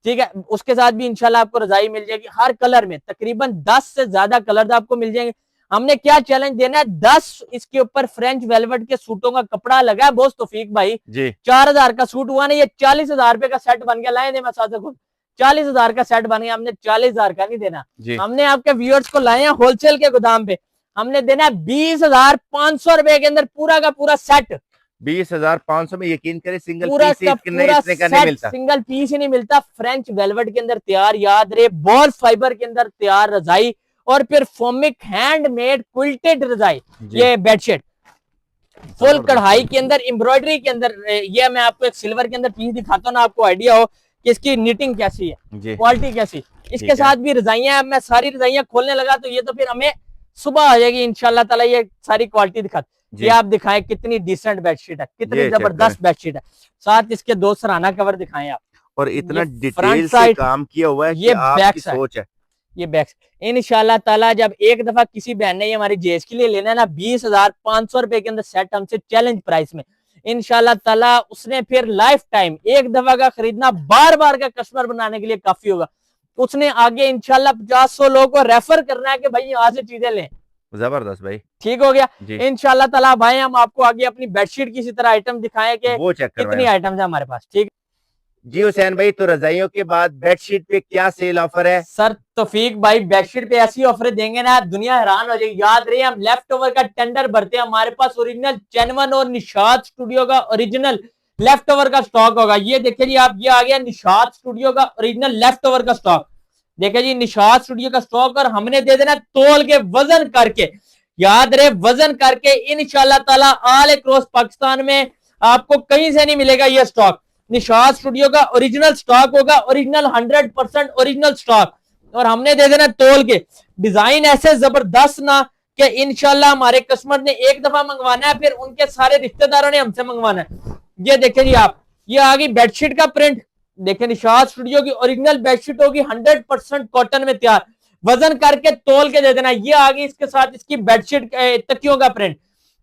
ठीक है, उसके साथ भी इंशाल्लाह आपको रजाई मिल जाएगी। हर कलर में तकरीबन 10 से ज्यादा कलर आपको मिल जाएंगे। हमने क्या चैलेंज देना है, 10 इसके ऊपर फ्रेंच वेलवेट के सूटों का कपड़ा लगा है बोस तौफीक भाई। 4000 का सूट हुआ ना, ये 40,000 रुपए का सेट बन गया। लाए दे मैं साथ 40,000 का सेट बन गया। हमने 40,000 का नहीं देना, हमने आपके व्यूअर्स को लाए हैं होलसेल के गोदाम पे। हमने देना है 20,500 रुपए के अंदर पूरा का पूरा सेट। 20,500 में यकीन करें सिंगल पूरा पीस नहीं मिलता, सिंगल पीस ही नहीं मिलता। फ्रेंच वेलवेट के अंदर तैयार, याद रहे, बॉल फाइबर के अंदर तैयार रजाई, और फिर फोमिक हैंडमेड क्विल्टेड रजाई, ये बेडशीट फुल कढ़ाई के अंदर, एम्ब्रॉयडरी के अंदर। ये मैं आपको एक सिल्वर के अंदर पीस दिखाता हूँ ना, आपको आइडिया हो कि इसकी निटिंग कैसी है, क्वालिटी कैसी। इसके साथ भी रजाइयां, मैं सारी रजाइयां खोलने लगा तो ये तो फिर हमें सुबह आ जाएगी इंशाल्लाह ताला। ये सारी क्वालिटी दिखाते, ये आप दिखाएं कितनी डिसेंट बेडशीट है, कितनी जबरदस्त बेडशीट है। साथ इसके 2 सराहना कवर दिखाएं आप, और इतना डिटेल से काम किया हुआ है, ये बैक सोच है। ये बैक इंशाल्लाह ताला जब एक दफा किसी बहन ने ये हमारी जेस के लिए लेना है ना, 20,500 रुपए के अंदर सेट हमसे चैलेंज प्राइस में, इंशाल्लाह ताला उसने फिर लाइफ टाइम एक दफा का खरीदना बार बार का कस्टमर बनाने के लिए काफी होगा। उसने आगे इंशाल्लाह 50-100 लोगों को रेफर करना है कि भाई यहाँ से चीजें लें। जबरदस्त भाई, ठीक हो गया इंशाल्लाह ताला। भाई हम आपको आगे अपनी बेडशीट की इसी तरह आइटम दिखाएं कि कितनी आइटम्स है हमारे पास। ठीक जी हुसैन भाई, तो रजाइयों के बाद बेडशीट पे क्या सेल ऑफर है? सर तौफीक भाई, बेडशीट पे ऐसी ऑफर देंगे ना दुनिया हैरान हो जाएगी। याद रहे, हम लेफ्ट ओवर का टेंडर भरते हैं, हमारे पास ओरिजिनल चैनवन और निशाद स्टूडियो का ओरिजिनल लेफ्ट ओवर का स्टॉक होगा। ये देखिए जी आप, ये आ गया निशाद स्टूडियो का ओरिजिनल लेफ्ट ओवर का स्टॉक। देखिए जी निशाद स्टूडियो का स्टॉक, और हमने दे देना तोल के वजन करके, याद रहे वजन करके। इंशाल्लाह ताला ऑल अक्रॉस पाकिस्तान में आपको कहीं से नहीं मिलेगा ये स्टॉक। निशाद स्टूडियो का ओरिजिनल स्टॉक होगा, ओरिजिनल 100% ओरिजिनल स्टॉक, और हमने दे देना तोल के। डिजाइन ऐसे जबरदस्त ना कि इंशाल्लाह हमारे कस्टमर ने एक दफा मंगवाना है फिर उनके सारे रिश्तेदारों ने हमसे मंगवाना है। ये देखें जी आप, ये आ गई बेडशीट का प्रिंट, देखें निशाद स्टूडियो की ओरिजिनल बेडशीट होगी 100% कॉटन में तैयार, वजन करके तोल के दे देना। ये आ गई इसके साथ इसकी बेडशीट तकियों का प्रिंट,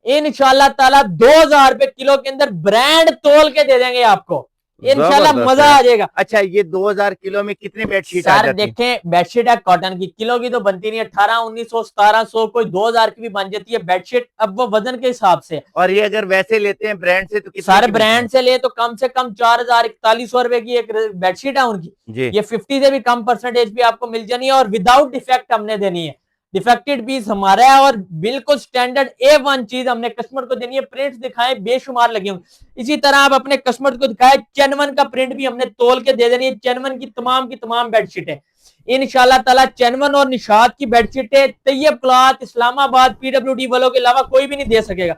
इंशाल्लाह ताला 2000 रुपए किलो के अंदर ब्रांड तोल के दे देंगे आपको, इंशाल्लाह मजा आ जाएगा। अच्छा, ये 2000 किलो में कितने बेडशीट आ सर जाती है? देखें बेडशीट है कॉटन की, किलो की तो बनती नहीं है, 1800, 1900, 1700, कोई 2000 की भी बन जाती है बेडशीट, अब वो वजन के हिसाब से। और ये अगर वैसे लेते हैं ब्रांड से तो कितने सारे की ब्रांड से ले तो कम से कम 4000, 4100 रुपए की एक बेडशीट है उनकी। जी। ये 50 से भी कम परसेंटेज भी आपको मिल जानी है, और विदाउट डिफेक्ट हमने देनी है। डिफेक्टेड पीस हमारा है और बिल्कुल स्टैंडर्ड A1 चीज हमने कस्टमर को देनी है। प्रिंट्स दिखाएं बेशुमार लगे होंगे, इसी तरह आप अपने कस्टमर को दिखाएं, चेनवन का प्रिंट भी हमने तोल के दे देनी है। चेनवन की तमाम बेडशीट है इंशाल्लाह ताला, चेनवन और निशाद की बेडशीट है, तैयब क्लॉथ, इस्लामाबाद PWD वालों के अलावा कोई भी नहीं दे सकेगा,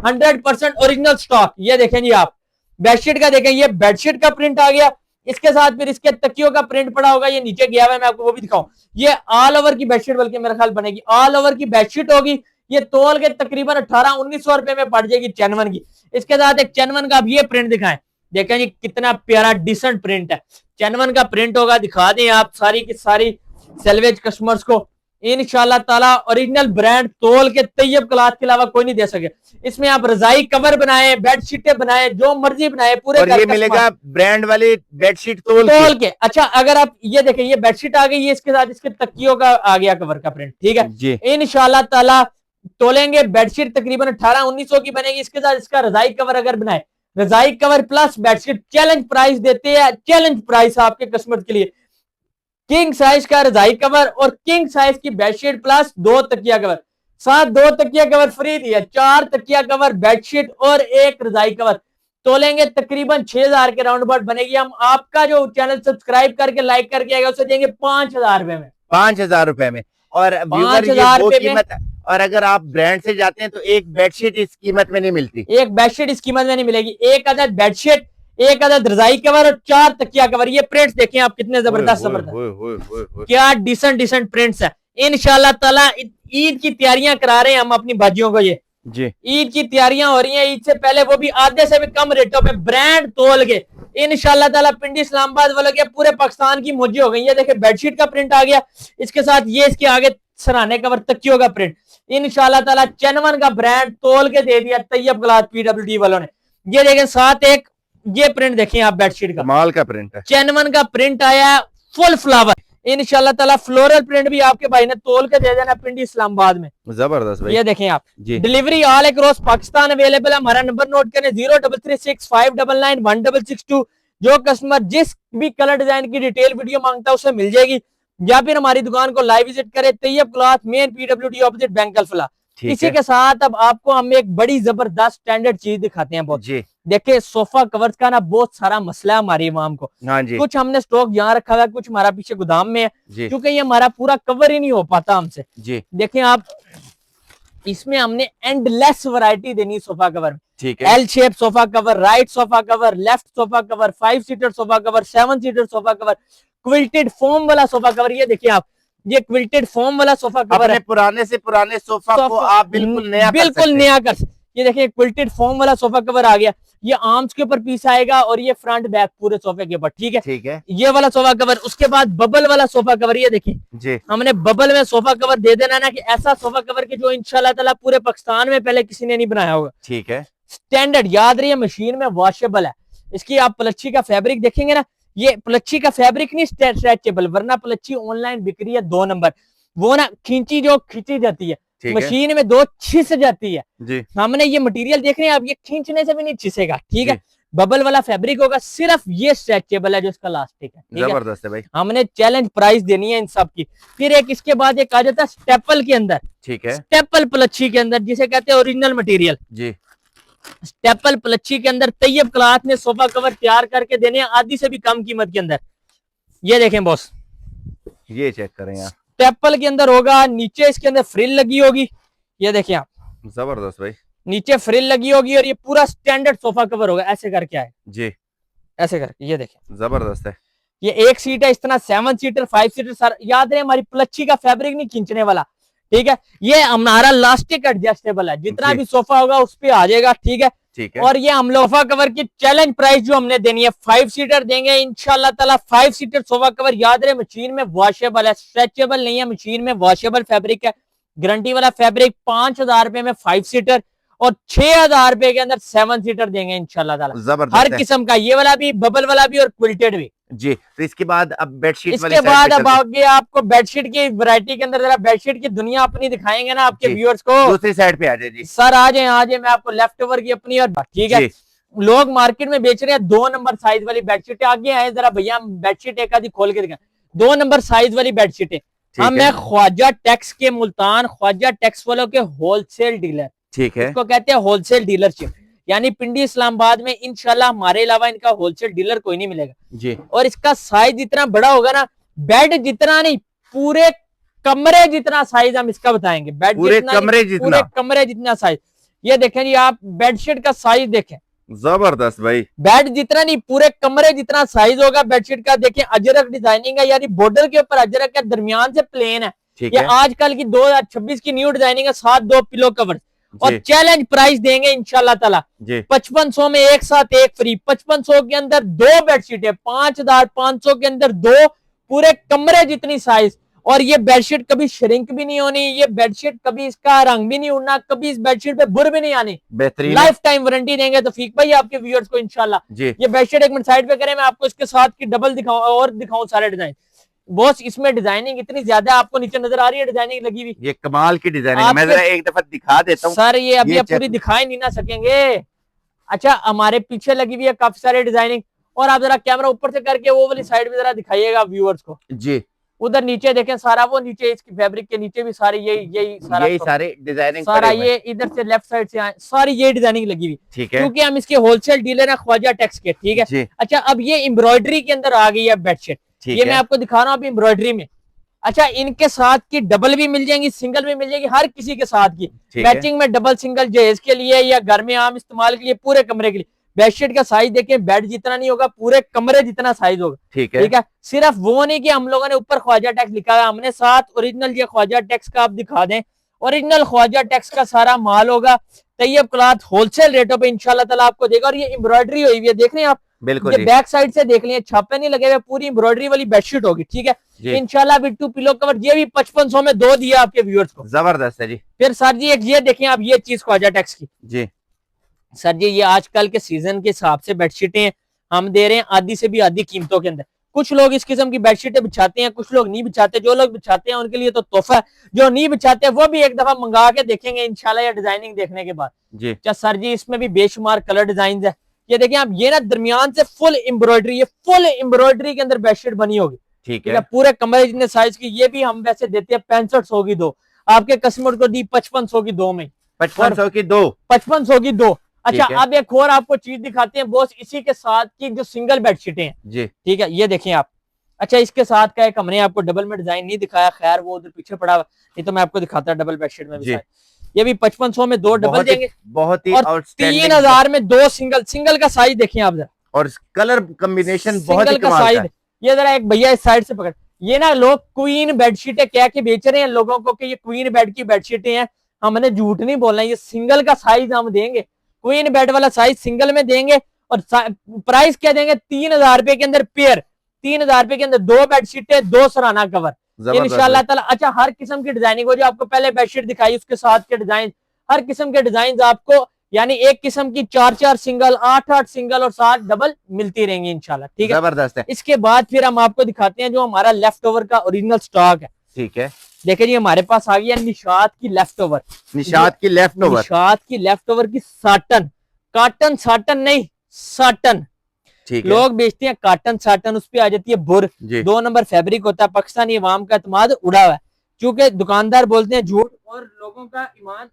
100% ओरिजिनल स्टॉक। ये देखें जी आप, बेडशीट का देखें, ये बेडशीट का प्रिंट आ गया, इसके साथ फिर इसके तकियों का प्रिंट पड़ा होगा, ये नीचे गया हुआ है, मैं आपको वो भी दिखाऊं। ये ऑल ओवर की बेडशीट बल्कि मेरा ख्याल बनेगी, ऑल ओवर की बेडशीट होगी, ये तोल के तकरीबन 1800-1900 रुपए में पड़ जाएगी चेनवन की। इसके साथ एक चेनवन का भी ये प्रिंट दिखाएं, देखें जी कितना प्यारा डिसेंट प्रिंट है, चेनवन का प्रिंट होगा, दिखा दें आप सारी की सारी सेल्वेज कस्टमर्स को, इंशाल्लाह ताला ओरिजिनल ब्रांड तोल के तैयब क्लॉथ के अलावा कोई नहीं दे सके। इसमें आप रजाई कवर बनाए, बेडशीटें बनाए, जो मर्जी बनाए, पूरे और ये मिलेगा ब्रांड वाली बेडशीट तोल के। अच्छा, अगर आप ये देखें, ये बेडशीट आ गई, ये इसके साथ इसके तकियों का आ गया कवर का प्रिंट, ठीक है। इंशाल्लाह ताला तोलेंगे, बेडशीट तकरीबन 1800-1900 की बनेगी, इसके साथ इसका रजाई कवर अगर बनाए, रजाई cover plus bedsheet, challenge price देते हैं, चैलेंज प्राइस आपके कस्टमर के लिए, किंग साइज का रजाई कवर और किंग साइज की बेडशीट प्लस 2 तकिया कवर, साथ 2 तकिया कवर फ्री दिया, 4 तकिया कवर, बेडशीट और 1 रजाई कवर, तोलेंगे तकरीबन 6000 के राउंड अबाउट बनेगी। हम आपका जो चैनल सब्सक्राइब करके लाइक करके आएगा उसे देंगे 5000 रुपए में, 5000 रुपए में। और 5000 रुपए कीमत, और अगर आप ब्रांड से जाते हैं तो एक बेडशीट इस कीमत में नहीं मिलती, एक बेडशीट इस कीमत में नहीं मिलेगी, एक अदद बेडशीट, एक अदद रजाई कवर और 4 तकिया कवर। ये प्रिंट्स देखें आप कितने जबरदस्त क्या डिसेंट प्रिंट्स है। इंशाल्लाह ताला ईद की तैयारियां करा रहे हैं हम अपनी भाजियों को, ये जी ईद की तैयारियां हो रही हैं, ईद से पहले वो भी आधे से भी कम रेटों पे ब्रांड तोल के इंशाल्लाह ताला पिंडी इस्लामाबाद वालों के पूरे पाकिस्तान की मौजी हो गई। ये देखे बेडशीट का प्रिंट आ गया, इसके साथ ये इसके आगे सराहने कवर तकियों का प्रिंट, इंशाल्लाह ताला चेनवन का ब्रांड तोल के दे दिया तैयब क्लॉथ PWD वालों ने। ये देखें साथ एक ये प्रिंट देखें आप, बेडशीट का कमाल का प्रिंट है, चेनवन का प्रिंट आया फुल फ्लावर, इंशाल्लाह ताला फ्लोरल प्रिंट भी आपके भाई ने तोल के दे देना पिंडी इस्लामाबाद में, जबरदस्त भाई। ये देखें आप, delivery all across Pakistan available है। हमारा नंबर नोट करें 0336599162। जो कस्टमर जिस भी कलर डिजाइन की डिटेल वीडियो मांगता है उसे मिल जाएगी, या फिर हमारी दुकान को लाइव विजिट करें, Tayyab cloth, main PWD opposite bank Alfalah. इसी के साथ अब आपको हम एक बड़ी जबरदस्त स्टैंडर्ड चीज दिखाते हैं बहुत जी। देखिए सोफा कवर्स का ना बहुत सारा मसला है हमारी आवाम को, हाँ जी। कुछ हमने स्टॉक यहाँ रखा हुआ है, कुछ हमारा पीछे गोदाम में है, क्योंकि ये हमारा पूरा कवर ही नहीं हो पाता हमसे जी। देखें आप, इसमें हमने एंडलेस वैरायटी देनी सोफा कवर में, ठीक है। L shape sofa cover, right sofa cover, left sofa cover, 5 seater sofa cover, 7 seater sofa cover, quilted foam वाला सोफा कवर। ये देखिए आप, ये क्विल्टेड फोम वाला सोफा कवर है, पुराने से पुराने सोफा को आप बिल्कुल नया कर सकते। ये देखिए क्विल्टेड फोम वाला सोफा कवर आ गया, ये आर्म्स के ऊपर पीस आएगा और ये फ्रंट बैक पूरे सोफे के ऊपर, ठीक है, ठीक है। ये वाला सोफा कवर, उसके बाद बबल वाला सोफा कवर, ये देखिए जी, हमने बबल में सोफा कवर दे देना ना कि ऐसा सोफा कवर के जो इंशाल्लाह ताला पूरे पाकिस्तान में पहले किसी ने नहीं बनाया होगा, ठीक है। स्टैंडर्ड, याद रहिए मशीन में वॉशेबल है। इसकी आप प्लच्छी का फैब्रिक देखेंगे ना, ये प्लच्छी का फैब्रिक नहीं स्ट्रेचेबल, वरना प्लच्छी ऑनलाइन बिक रही है 2 नंबर, वो ना खींची जो खींची जाती है मशीन में 2 छिस जाती है जी। हमने ये मटेरियल देख रहे हैं आप, ये खींचने से भी नहीं छिसेगा, ठीक है। बबल वाला फैब्रिक होगा, सिर्फ ये स्ट्रेचेबल है जो इसका लास्टिक है, जबरदस्त है भाई। हमने चैलेंज प्राइस देनी है इन सब की। फिर एक इसके बाद एक आ जाता है स्टेपल के अंदर, ठीक है, स्टेपल प्लच्छी के अंदर, जिसे कहते हैं ओरिजिनल मटेरियल जी। स्टेपल प्लच्छी के अंदर तैयब क्लॉथ ने सोफा कवर तैयार करके देने आधी से भी कम कीमत के अंदर। ये देखें बॉस, ये चेक करें यार, स्टेपल के अंदर होगा, नीचे इसके अंदर फ्रिल लगी होगी, ये देखें आप, जबरदस्त भाई, नीचे फ्रिल लगी होगी और ये पूरा स्टैंडर्ड सोफा कवर होगा, ऐसे करके आए जी, ऐसे करके, ये देखें जबरदस्त है। ये एक सीट है, इस तरह 7 सीटर 5 सीटर सर, याद रहे हमारी प्लच्छी का फैब्रिक नहीं खींचने वाला, ठीक है। ये हमारा लास्टिक एडजस्टेबल है, जितना भी सोफा होगा उस पर आ जाएगा, ठीक है। ठीक है। और ये हम लोग सोफा कवर की चैलेंज प्राइस जो हमने देनी है 5 सीटर देंगे इंशाल्लाह ताला। 5 सीटर सोफा कवर, याद रहे मशीन में वॉशेबल है, स्ट्रेचेबल नहीं है, मशीन में वॉशेबल फैब्रिक है, गारंटी वाला फैब्रिक। 5,000 रुपए में 5 सीटर और 6,000 रुपए के अंदर 7 सीटर देंगे इंशाल्लाह ताला। जबरदस्त हर है किस्म का, ये वाला भी, बबल वाला भी और क्विल्टेड भी जी। तो इसके बाद अब बेडशीट वाली इसके साइड बाद पे अब चलते हैं। आगे आपको बेडशीट की वैरायटी के अंदर जरा बेडशीट की दुनिया अपनी दिखाएंगे ना आपके जी। व्यूअर्स को। दूसरी साइड पे आ जाए जी। सर आ जाए मैं आपको लेफ्ट ओवर की अपनी, और ठीक है, जी। लोग मार्केट में बेच रहे हैं 2 नंबर साइज वाली बेडशीट। आगे आए जरा भैया, बेडशीट एक आधी खोल के दिखाएं, 2 नंबर साइज वाली बेडशीट है। हम ठीक है। मैं ख्वाजा टैक्स के मुल्तान ख्वाजा टैक्स वालों के होलसेल डीलर, ठीक है। इसको कहते हैं होलसेल डीलरशिप, यानी पिंडी इस्लामाबाद में इंशाल्लाह हमारे अलावा इनका होलसेल डीलर कोई नहीं मिलेगा जी। और इसका साइज जितना बड़ा होगा ना, बेड जितना नहीं, पूरे कमरे जितना साइज हम इसका बताएंगे। बेड पूरे जितना नहीं, कमरे जितना। पूरे कमरे जितना साइज। ये देखें जी, आप बेडशीट का साइज देखें, जबरदस्त भाई। बेड जितना नहीं, पूरे कमरे जितना साइज होगा बेडशीट का। देखें अजरक डिजाइनिंग है, यानी बॉर्डर के ऊपर अजरक है, दरमियान से प्लेन है। ठीक ये है। आजकल की 2026 की न्यू डिजाइनिंग है, साथ 2 पिलो कवर और जी। चैलेंज प्राइस देंगे इंशाल्लाह ताला। जी। 5500 में एक साथ एक फ्री, 5500 के अंदर 2 बेडशीट है, 5,500 के अंदर 2 पूरे कमरे जितनी साइज। और ये बेडशीट कभी श्रिंक भी नहीं होनी, ये बेडशीट कभी इसका रंग भी नहीं उड़ना, कभी इस बेडशीट पे बुर भी नहीं आनी, बेहतरीन है। लाइफ टाइम वारंटी देंगे तौफीक भाई आपके व्यूअर्स को इंशाल्लाह। जी। ये बेडशीट एक मिनट साइड पे करें, मैं आपको इसके साथ की डबल दिखाऊं और दिखाऊं सारे डिजाइन। बॉस इसमें डिजाइनिंग इतनी ज्यादा आपको नीचे नजर आ रही है, डिजाइनिंग लगी हुई, ये कमाल की डिजाइनिंग है। मैं आपके- जरा एक दफा दिखा देता हूँ। सर ये अभी ये आप पूरी check- दिखा ही नहीं ना सकेंगे। अच्छा, हमारे पीछे लगी हुई है काफी सारी डिजाइनिंग, और आप जरा कैमरा ऊपर से करके वो वाली साइड में जरा दिखाइएगा व्यूअर्स को। जी। उधर नीचे देखें, सारा वो नीचे इसकी फैब्रिक के नीचे भी सारे यही सारा यही सारे डिजाइनिंग सारा ये इधर से लेफ्ट साइड से आए, सारी ये डिजाइनिंग लगी हुई, ठीक है। क्योंकि हम इसके होलसेल डीलर हैं ख्वाजा टैक्स के, ठीक है। जी। अच्छा, अब ये एम्ब्रॉयडरी के अंदर आ गई है बेडशीट, ठीक ये है। मैं आपको दिखा रहा हूँ अभी एम्ब्रॉयडरी में। अच्छा, इनके साथ की डबल भी मिल जाएंगी, सिंगल भी मिल जाएगी, हर किसी के साथ की ठीक है। मैचिंग में डबल सिंगल जहेज के लिए या घर में आम इस्तेमाल के लिए, पूरे कमरे के लिए। बेडशीट का साइज देखें, बेड जितना नहीं होगा, पूरे कमरे जितना साइज होगा, ठीक है। ठीक है। सिर्फ वो नहीं कि हम लोगों ने ऊपर ख्वाजा टैक्स लिखा है, हमने साथ ओरिजिनल ये ख्वाजा टैक्स का आप दिखा दें, ओरिजिनल ख्वाजा टैक्स का सारा माल होगा, तैयब क्लॉथ होलसेल रेटों पे इंशाल्लाह ताला आपको देगा। और ये एम्ब्रॉयडरी हुई है, देख रहे हैं आप, बिल्कुल ये जी। बैक साइड से देख लिया, छापे नहीं लगे हुए, पूरी एम्ब्रॉयडरी वाली बेडशीट होगी, ठीक है। जी। इंशाल्लाह बिट्टू पिलो कवर ये भी 5500 में 2 दिया आपके व्यूअर्स को। जबरदस्त है जी। फिर सर जी एक ये देखें आप, ये चीज ख्वाजा टैक्स की, जी। सर जी ये आजकल के सीजन के हिसाब से बेडशीटें हम दे रहे हैं आधी से भी आधी कीमतों के अंदर। कुछ लोग इस किस्म की बेडशीटें बिछाते हैं, कुछ लोग नहीं बिछाते। जो लोग बिछाते हैं उनके लिए तो तोहफा है, जो नहीं बिछाते वो भी एक दफा मंगा के देखेंगे इंशाल्लाह ये डिजाइनिंग देखने के बाद। जी। अच्छा सर जी, इसमें भी बेशुमार कलर डिजाइन है। ये देखिए आप, ये ना दरमियान से फुल एम्ब्रॉयडरी, ये फुल एम्ब्रॉयडरी के अंदर बेडशीट बनी होगी, ठीक ठीक है। है, पूरे कमरे जितने साइज की। ये भी हम वैसे देते हैं 6500 की 2, आपके कस्टमर को दी 5500 की 2 में, 5500 की 2। 5500 की 2। अच्छा, ठीक है। अब एक और आपको चीज दिखाते हैं बॉस, इसी के साथ की जो सिंगल बेडशीटें हैं, जी। ठीक है, ये देखें आप। अच्छा, इसके साथ का एक हमने आपको डबल में डिजाइन नहीं दिखाया, खैर वो उधर पीछे पड़ा हुआ, नहीं तो मैं आपको दिखाता डबल बेडशीट में भी जी। साइज। ये भी 5500 में 2 डबल देंगे, बहुत ही और आउटस्टैंडिंग। 3000 में 2 सिंगल। सिंगल का साइज देखें आप जरा, और कलर कॉम्बिनेशन बहुत ही सिंगल का कमाल का साइज। है। ये जरा एक भैया इस साइड से पकड़, ये ना लोग क्वीन बेडशीटें कह के बेच रहे हैं लोगों को कि ये क्वीन बेड की बेडशीटें हैं। हमने झूठ नहीं बोलना, ये सिंगल का साइज हम देंगे, क्वीन बेड वाला साइज सिंगल में देंगे। और प्राइस क्या देंगे, 3000 रुपए के अंदर पेयर, 3000 रुपए के अंदर 2 बेडशीटें, 2 सराहना कवर इंशाल्लाह ताला। अच्छा, हर किस्म की डिजाइनिंग हो, जो आपको पहले बेडशीट दिखाई उसके साथ के डिजाइन, हर किस्म के डिजाइन आपको, यानी एक किस्म की 4-4 सिंगल, 8-8 सिंगल और 7 डबल मिलती रहेंगी इंशाल्लाह, ठीक है। जबरदस्त है। इसके बाद फिर हम आपको दिखाते हैं जो हमारा लेफ्ट ओवर का ओरिजिनल स्टॉक है। ठीक है। देखिए जी, हमारे पास आ गई है निशात की लेफ्ट ओवर, निशात की लेफ्ट ओवर, निशात की लेफ्ट ओवर की साटन, काटन साटन नहीं साटन, ठीक है। लोग बेचते हैं काटन साटन, उस पर आ जाती है बुर, जी। 2 नंबर फैब्रिक होता है। पाकिस्तानी अवाम का एतमाद उड़ा हुआ है, क्योंकि दुकानदार बोलते हैं झूठ और लोगों का ईमान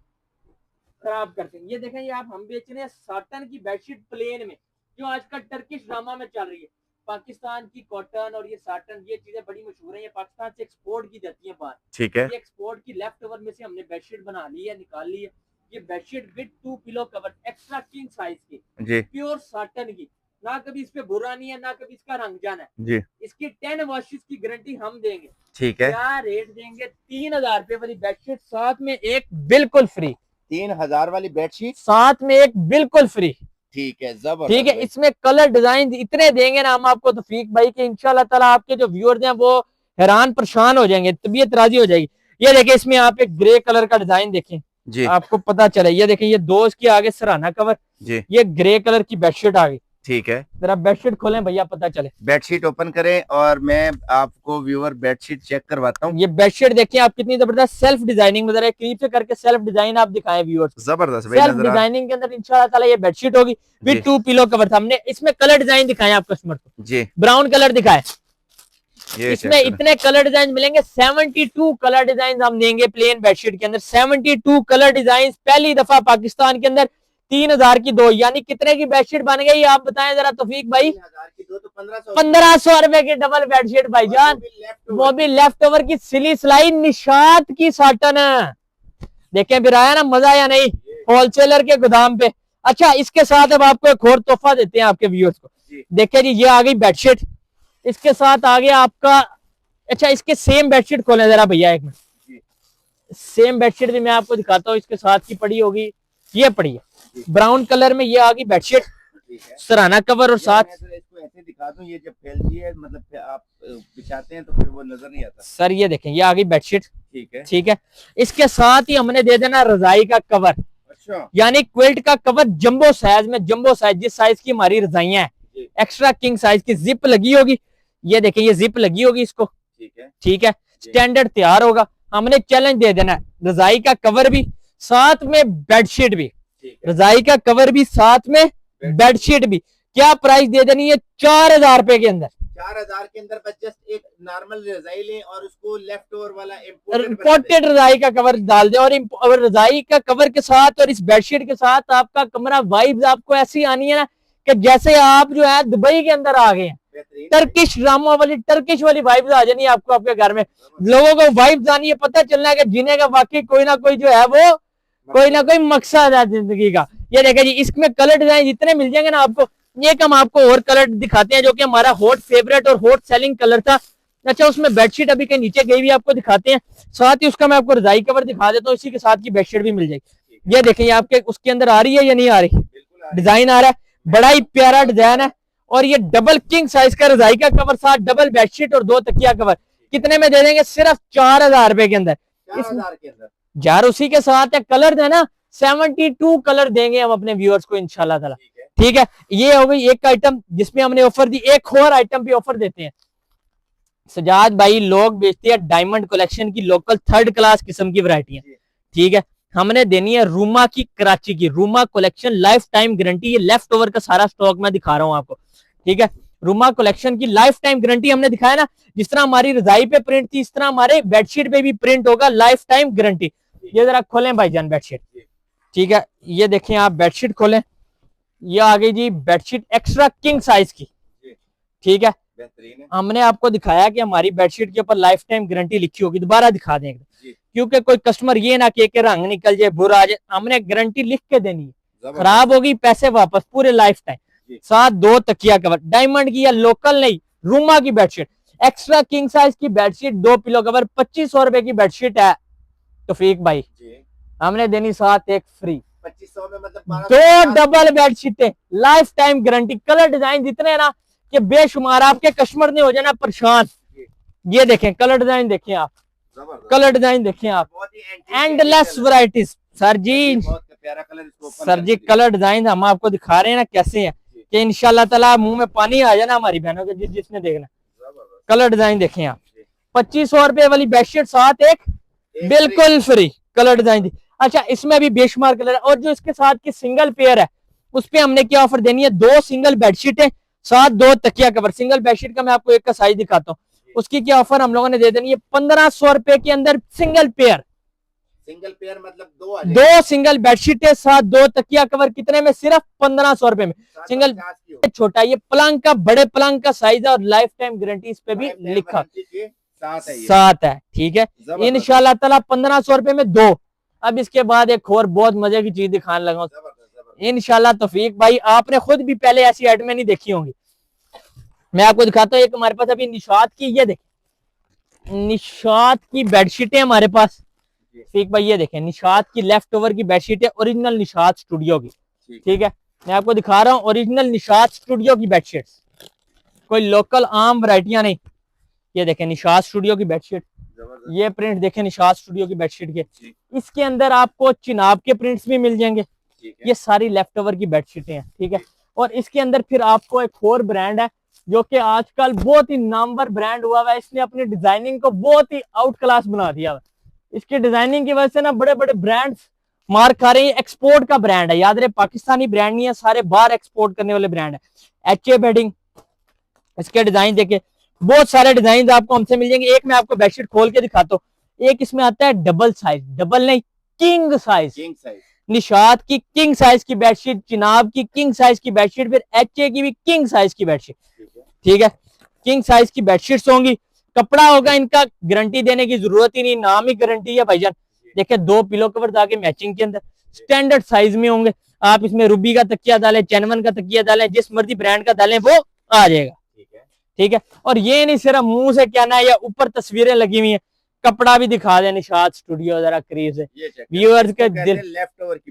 खराब करते हैं। ये देखें, ये आप हम बेच रहे हैं साटन की बेडशीट प्लेन में, जो आजकल टर्किश ड्रामा में चल रही है। पाकिस्तान की कॉटन और ये साटन, ये चीजें बड़ी मशहूर है, ये पाकिस्तान से एक्सपोर्ट की जाती है बाहर। ठीक है। ये एक्सपोर्ट की लेफ्ट ओवर में से हमने बेडशीट बना ली है, निकाल ली है। ये bedsheet with 2 pillow cover, extra king size की, जी। प्योर साटन की, ना कभी इस पे बुरा नहीं है, ना कभी इसका रंग जाना है जी। इसकी 10 वॉशेस की गारंटी हम देंगे। ठीक है, क्या रेट देंगे? 3000 रुपए वाली बेडशीट, साथ में एक बिल्कुल फ्री। 3000 वाली बेडशीट, साथ में एक बिल्कुल फ्री। ठीक है, ठीक जबरदस्त है, भाई। इसमें कलर डिजाइन इतने देंगे ना हम आपको तौफीक भाई कि इंशाल्लाह ताला आपके जो व्यूअर्स हैं वो हैरान परेशान हो जाएंगे, तबीयत राजी हो जाएगी। ये देखिए, इसमें आप एक ग्रे कलर का डिजाइन देखें, जी आपको पता चले। ये देखें, ये दो इसकी आगे सराहना कवर, जी, ये ग्रे कलर की बेडशीट आ गई। ठीक है। जरा बेडशीट खोलें भैया, पता चले। बेडशीट ओपन करें और मैं आपको व्यूअर बेडशीट चेक करवाता हूँ। ये बेडशीट देखिए आप, कितनी जबरदस्त सेल्फ डिजाइनिंग में, जरा करीब से करके सेल्फ डिजाइन आप दिखाएं व्यूअर्स। जबरदस्त भाई, सेल्फ नजर आ डिजाइनिंग के अंदर इंशाल्लाह ताला ये बेडशीट होगी जी विद 2 पिलो कवर। हमने इसमें कलर डिजाइन दिखाए आप कस्टमर को, जी। ब्राउन कलर दिखाए। ये इसमें चेक करें। इतने कलर डिजाइन मिलेंगे, 72 कलर डिजाइन हम देंगे प्लेन बेडशीट के अंदर। 72 कलर डिजाइन पहली दफा पाकिस्तान के अंदर। 3000 की 2, यानी कितने की बेडशीट बन गई आप बताएं जरा तौफीक भाई? 3000 की 2 तो 1500। 1500 रुपए की डबल बेडशीट भाईजान, वो भी लेफ्ट ओवर की सिली सिलाई निशात की साटन। देखें फिर आया ना मजा या नहीं, होलसेलर के गोदाम पे। अच्छा, इसके साथ अब आपको एक और तोहफा देते हैं आपके व्यूअर्स को। देखिए जी, ये आ गई बेडशीट, इसके साथ आ गया आपका। अच्छा, इसके सेम बेडशीट खोलें जरा भैया एक मिनट। सेम बेडशीट भी मैं आपको दिखाता हूँ, इसके साथ की पड़ी होगी, ये पड़ी है ब्राउन कलर में। ये आ गई बेडशीट, सराहना कवर और साथ। इसको ऐसे दिखा दूं, ये जब फैलती है मतलब आप बिछाते हैं तो फिर वो नजर नहीं आता। सर ये देखें, ये आ गई बेडशीट। ठीक है, ठीक है, इसके साथ ही हमने दे देना रजाई का कवर। अच्छा, यानी क्विल्ट का कवर जंबो साइज में, जंबो साइज जिस साइज की हमारी रजाइयां हैं, एक्स्ट्रा किंग साइज की जिप लगी होगी। ये देखें, ये जिप लगी होगी इसको। ठीक है, ठीक है, स्टैंडर्ड तैयार होगा। हमने चैलेंज दे देना है, रजाई का कवर भी साथ में बेडशीट भी। रजाई का कवर भी साथ में बेडशीट भी। क्या प्राइस दे देनी है? 4000 रुपए के अंदर। 4000 के अंदर बस जस्ट एक नॉर्मल रजाई लें और उसको लेफ्ट ओवर वाला इंपोर्टेड रजाई का कवर डाल दे, और रजाई का कवर के साथ और इस बेडशीट के साथ आपका कमरा वाइब्स आपको ऐसी आनी है ना कि जैसे आप जो है दुबई के अंदर आ गए हैं। टर्किश ड्रामा वाली, टर्किश वाली वाइब्स आ जानी है आपको आपके घर में। लोगों को वाइब्स आनी है, पता चलना है कि जीने का वाकई कोई ना कोई जो है वो कोई ना कोई मकसद है जिंदगी का। ये देखिए जी, इसमें कलर डिजाइन जितने मिल जाएंगे ना आपको। एक हम आपको और कलर दिखाते हैं जो कि हमारा हॉट फेवरेट और हॉट सेलिंग कलर था। अच्छा, उसमें बेडशीट अभी के नीचे गई हुई आपको दिखाते हैं, साथ ही उसका मैं आपको रजाई कवर दिखा देता हूँ, इसी के साथ की बेडशीट भी मिल जाएगी। ये देखें, आपके उसके अंदर आ रही है या नहीं आ रही? डिजाइन आ रहा है, बड़ा ही प्यारा डिजाइन है। और ये डबल किंग साइज का रजाई का कवर, साथ डबल बेडशीट और 2 तकिया कवर। कितने में दे देंगे? सिर्फ 4000 रुपए के अंदर। 4000 के अंदर यार उसी के साथ है कलर है ना, 72 कलर देंगे हम अपने व्यूअर्स को इंशाल्लाह ताला। ठीक है, ये हो गई एक आइटम जिसमें हमने ऑफर दी। एक और आइटम भी ऑफर देते हैं सजाद भाई, लोग बेचते हैं डायमंड कलेक्शन की लोकल 3rd क्लास किस्म की वैरायटियां। ठीक है, हमने देनी है रूमा की, कराची की Ruma collection, life time guarantee. ये लेफ्ट ओवर का सारा स्टॉक मैं दिखा रहा हूं आपको। ठीक है, रूमा कलेक्शन की लाइफ टाइम गारंटी हमने दिखाया ना, जिस तरह हमारी रजाई पे प्रिंट थी इस तरह हमारे बेडशीट पे भी प्रिंट होगा, लाइफ टाइम गारंटी। ये जरा खोलें भाईजान बेडशीट। ठीक है, ये देखें आप बेडशीट खोलें, ये आ गई जी बेडशीट एक्स्ट्रा किंग साइज की। ठीक है, हमने आपको दिखाया कि हमारी बेडशीट के ऊपर लाइफ टाइम गारंटी लिखी होगी, दोबारा दिखा देंगे क्योंकि कोई कस्टमर ये ना के रंग निकल जाए, बुरा आ जाए। हमने गारंटी लिख के देनी है, खराब होगी पैसे वापस पूरे लाइफ टाइम। साथ 2 तकिया कवर, डायमंड की या लोकल नहीं, रूमा की बेडशीट, एक्स्ट्रा किंग साइज की बेडशीट, 2 पिलो कवर। 2500 रुपए की बेडशीट है तौफीक भाई, हमने देनी साथ एक फ्री। 2500 में मतलब 2 डबल बेडशीटें, life time guarantee. Colour design जितने ना कि बेशुमार, आपके कस्टमर ने हो जाना परेशान। ये देखें कलर डिजाइन, देखें आप कलर डिजाइन, देखें आप, एंडलेस वैरायटीज। सर जी, सर जी कलर डिजाइन हम आपको दिखा रहे हैं ना कैसे है कि इंशाल्लाह ताला मुंह में पानी आ जाना हमारी बहनों के जिसने देखना। कलर डिजाइन देखें आप, 2500 रुपए वाली बेडशीट साथ एक बिल्कुल फ्री कलर डिजाइन दी। अच्छा, इसमें भी बेशुमार कलर है। और जो इसके साथ की सिंगल पेयर है उस पर हमने क्या ऑफर देनी है? 2 सिंगल बेडशीटें साथ 2 तकिया कवर। सिंगल बेडशीट का मैं आपको एक का साइज दिखाता हूँ, उसकी क्या ऑफर हम लोगों ने दे देनी है? 1500 रुपए के अंदर सिंगल पेयर। सिंगल पेयर मतलब 2 सिंगल बेडशीटें साथ 2 तकिया कवर। कितने में? सिर्फ 1500 रुपए में। सिंगल छोटा, ये पलंग का, बड़े पलंग का साइज है और लाइफ टाइम गारंटी इस पे भी लिखा साथ है। ठीक है, इंशाल्लाह ताला 1500 रुपए में 2। अब इसके बाद एक और बहुत मजे की चीज दिखाने लगा, इंशाल्लाह तौफीक भाई, आपने खुद भी पहले ऐसी आइटमें नहीं देखी होंगी। मैं आपको दिखाता हूँ, एक हमारे पास अभी निशात की, ये देखें निशात की बेडशीटें हमारे पास। ठीक भाई, ये देखें निशात की लेफ्ट ओवर की बेडशीट है, ओरिजिनल निशात स्टूडियो की। ठीक है, मैं आपको दिखा रहा हूँ ओरिजिनल निशात स्टूडियो की बेडशीट्स, कोई लोकल आम वैरायटियां नहीं। ये देखें निशात स्टूडियो की बेडशीट, ये प्रिंट देखें निशात स्टूडियो की बेडशीट के। इसके अंदर आपको चिनाब के प्रिंट्स भी मिल जाएंगे। ये सारी लेफ्ट ओवर की बेडशीटें हैं। ठीक है, और इसके अंदर फिर आपको एक और ब्रांड है जो कि आजकल बहुत ही नामवर ब्रांड हुआ हुआ है। इसने अपनी डिजाइनिंग को बहुत ही आउट क्लास बना दिया हुआ। इसकी डिजाइनिंग की वजह से ना बड़े बड़े ब्रांड्स मार खा रहे हैं। एक्सपोर्ट का ब्रांड है, याद रहे पाकिस्तानी ब्रांड नहीं है, सारे बाहर एक्सपोर्ट करने वाले ब्रांड है। HA बेडिंग, इसके डिजाइन देखे, बहुत सारे डिजाइन आपको हमसे मिल जाएंगे। एक मैं आपको बेडशीट खोल के दिखाता हूँ। एक इसमें आता है डबल साइज, डबल नहीं किंग साइज, निशात की किंग साइज की बेडशीट, चिनाब की किंग साइज की बेडशीट, फिर HA की भी किंग साइज की बेडशीट। ठीक है, किंग साइज की बेडशीट्स होंगी। कपड़ा होगा इनका गारंटी देने की जरूरत ही नहीं, नाम ही गारंटी है भाईजान। देखिए 2 पिलो कवर आगे मैचिंग के अंदर स्टैंडर्ड साइज में होंगे। आप इसमें रूबी का तकिया डालें, चैनवन का तकिया डालें, जिस मर्जी ब्रांड का डालें वो आ जाएगा। ठीक है, और ये नहीं सिर्फ मुंह से कहना है या ऊपर तस्वीरें लगी हुई हैं, कपड़ा भी दिखा दे निशात स्टूडियो जरा करीब से व्यूअर्स के दिल।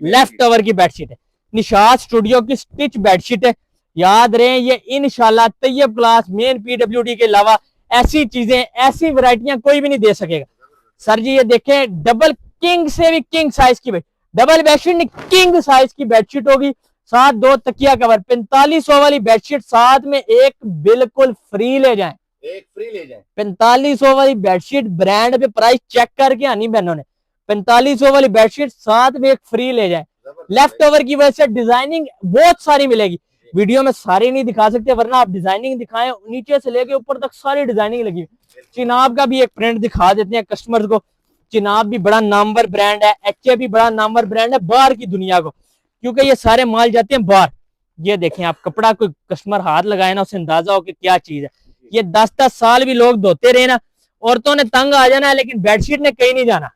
लेफ्ट ओवर की बेडशीट है, निशात स्टूडियो की स्टिच बेडशीट है। याद रहे ये इंशाल्लाह तैयब क्लास मेन PWD के अलावा ऐसी चीजें, ऐसी वैरायटियां कोई भी नहीं दे सकेगा। सर जी ये देखें डबल किंग से भी किंग साइज की डबल बेडशीट नहीं, किंग साइज की बेडशीट होगी, साथ 2 तकिया कवर। 4500 वाली बेडशीट साथ में एक बिल्कुल फ्री ले जाएं, एक फ्री ले जाएं। 4500 वाली बेडशीट ब्रांड पे प्राइस चेक करके आनी बहनों ने। 4500 वाली बेडशीट साथ में एक फ्री ले जाएं। लेफ्ट ओवर की वजह से डिजाइनिंग बहुत सारी मिलेगी, वीडियो में सारी नहीं दिखा सकते, वरना आप डिजाइनिंग दिखाएं, नीचे से लेके ऊपर तक सारी डिजाइनिंग लगी। चिनाब का भी एक प्रिंट दिखा देते हैं कस्टमर्स को। चिनाब भी बड़ा नामवर ब्रांड है, HA भी बड़ा नामवर ब्रांड है बाहर की दुनिया को, क्योंकि ये सारे माल जाते हैं बाहर। ये देखें आप कपड़ा, कोई कस्टमर हाथ लगाए ना उसे अंदाजा हो कि क्या चीज है। ये 10-10 साल भी लोग धोते रहे ना, औरतों ने तंग आ जाना है, लेकिन बेडशीट ने कहीं नहीं जाना।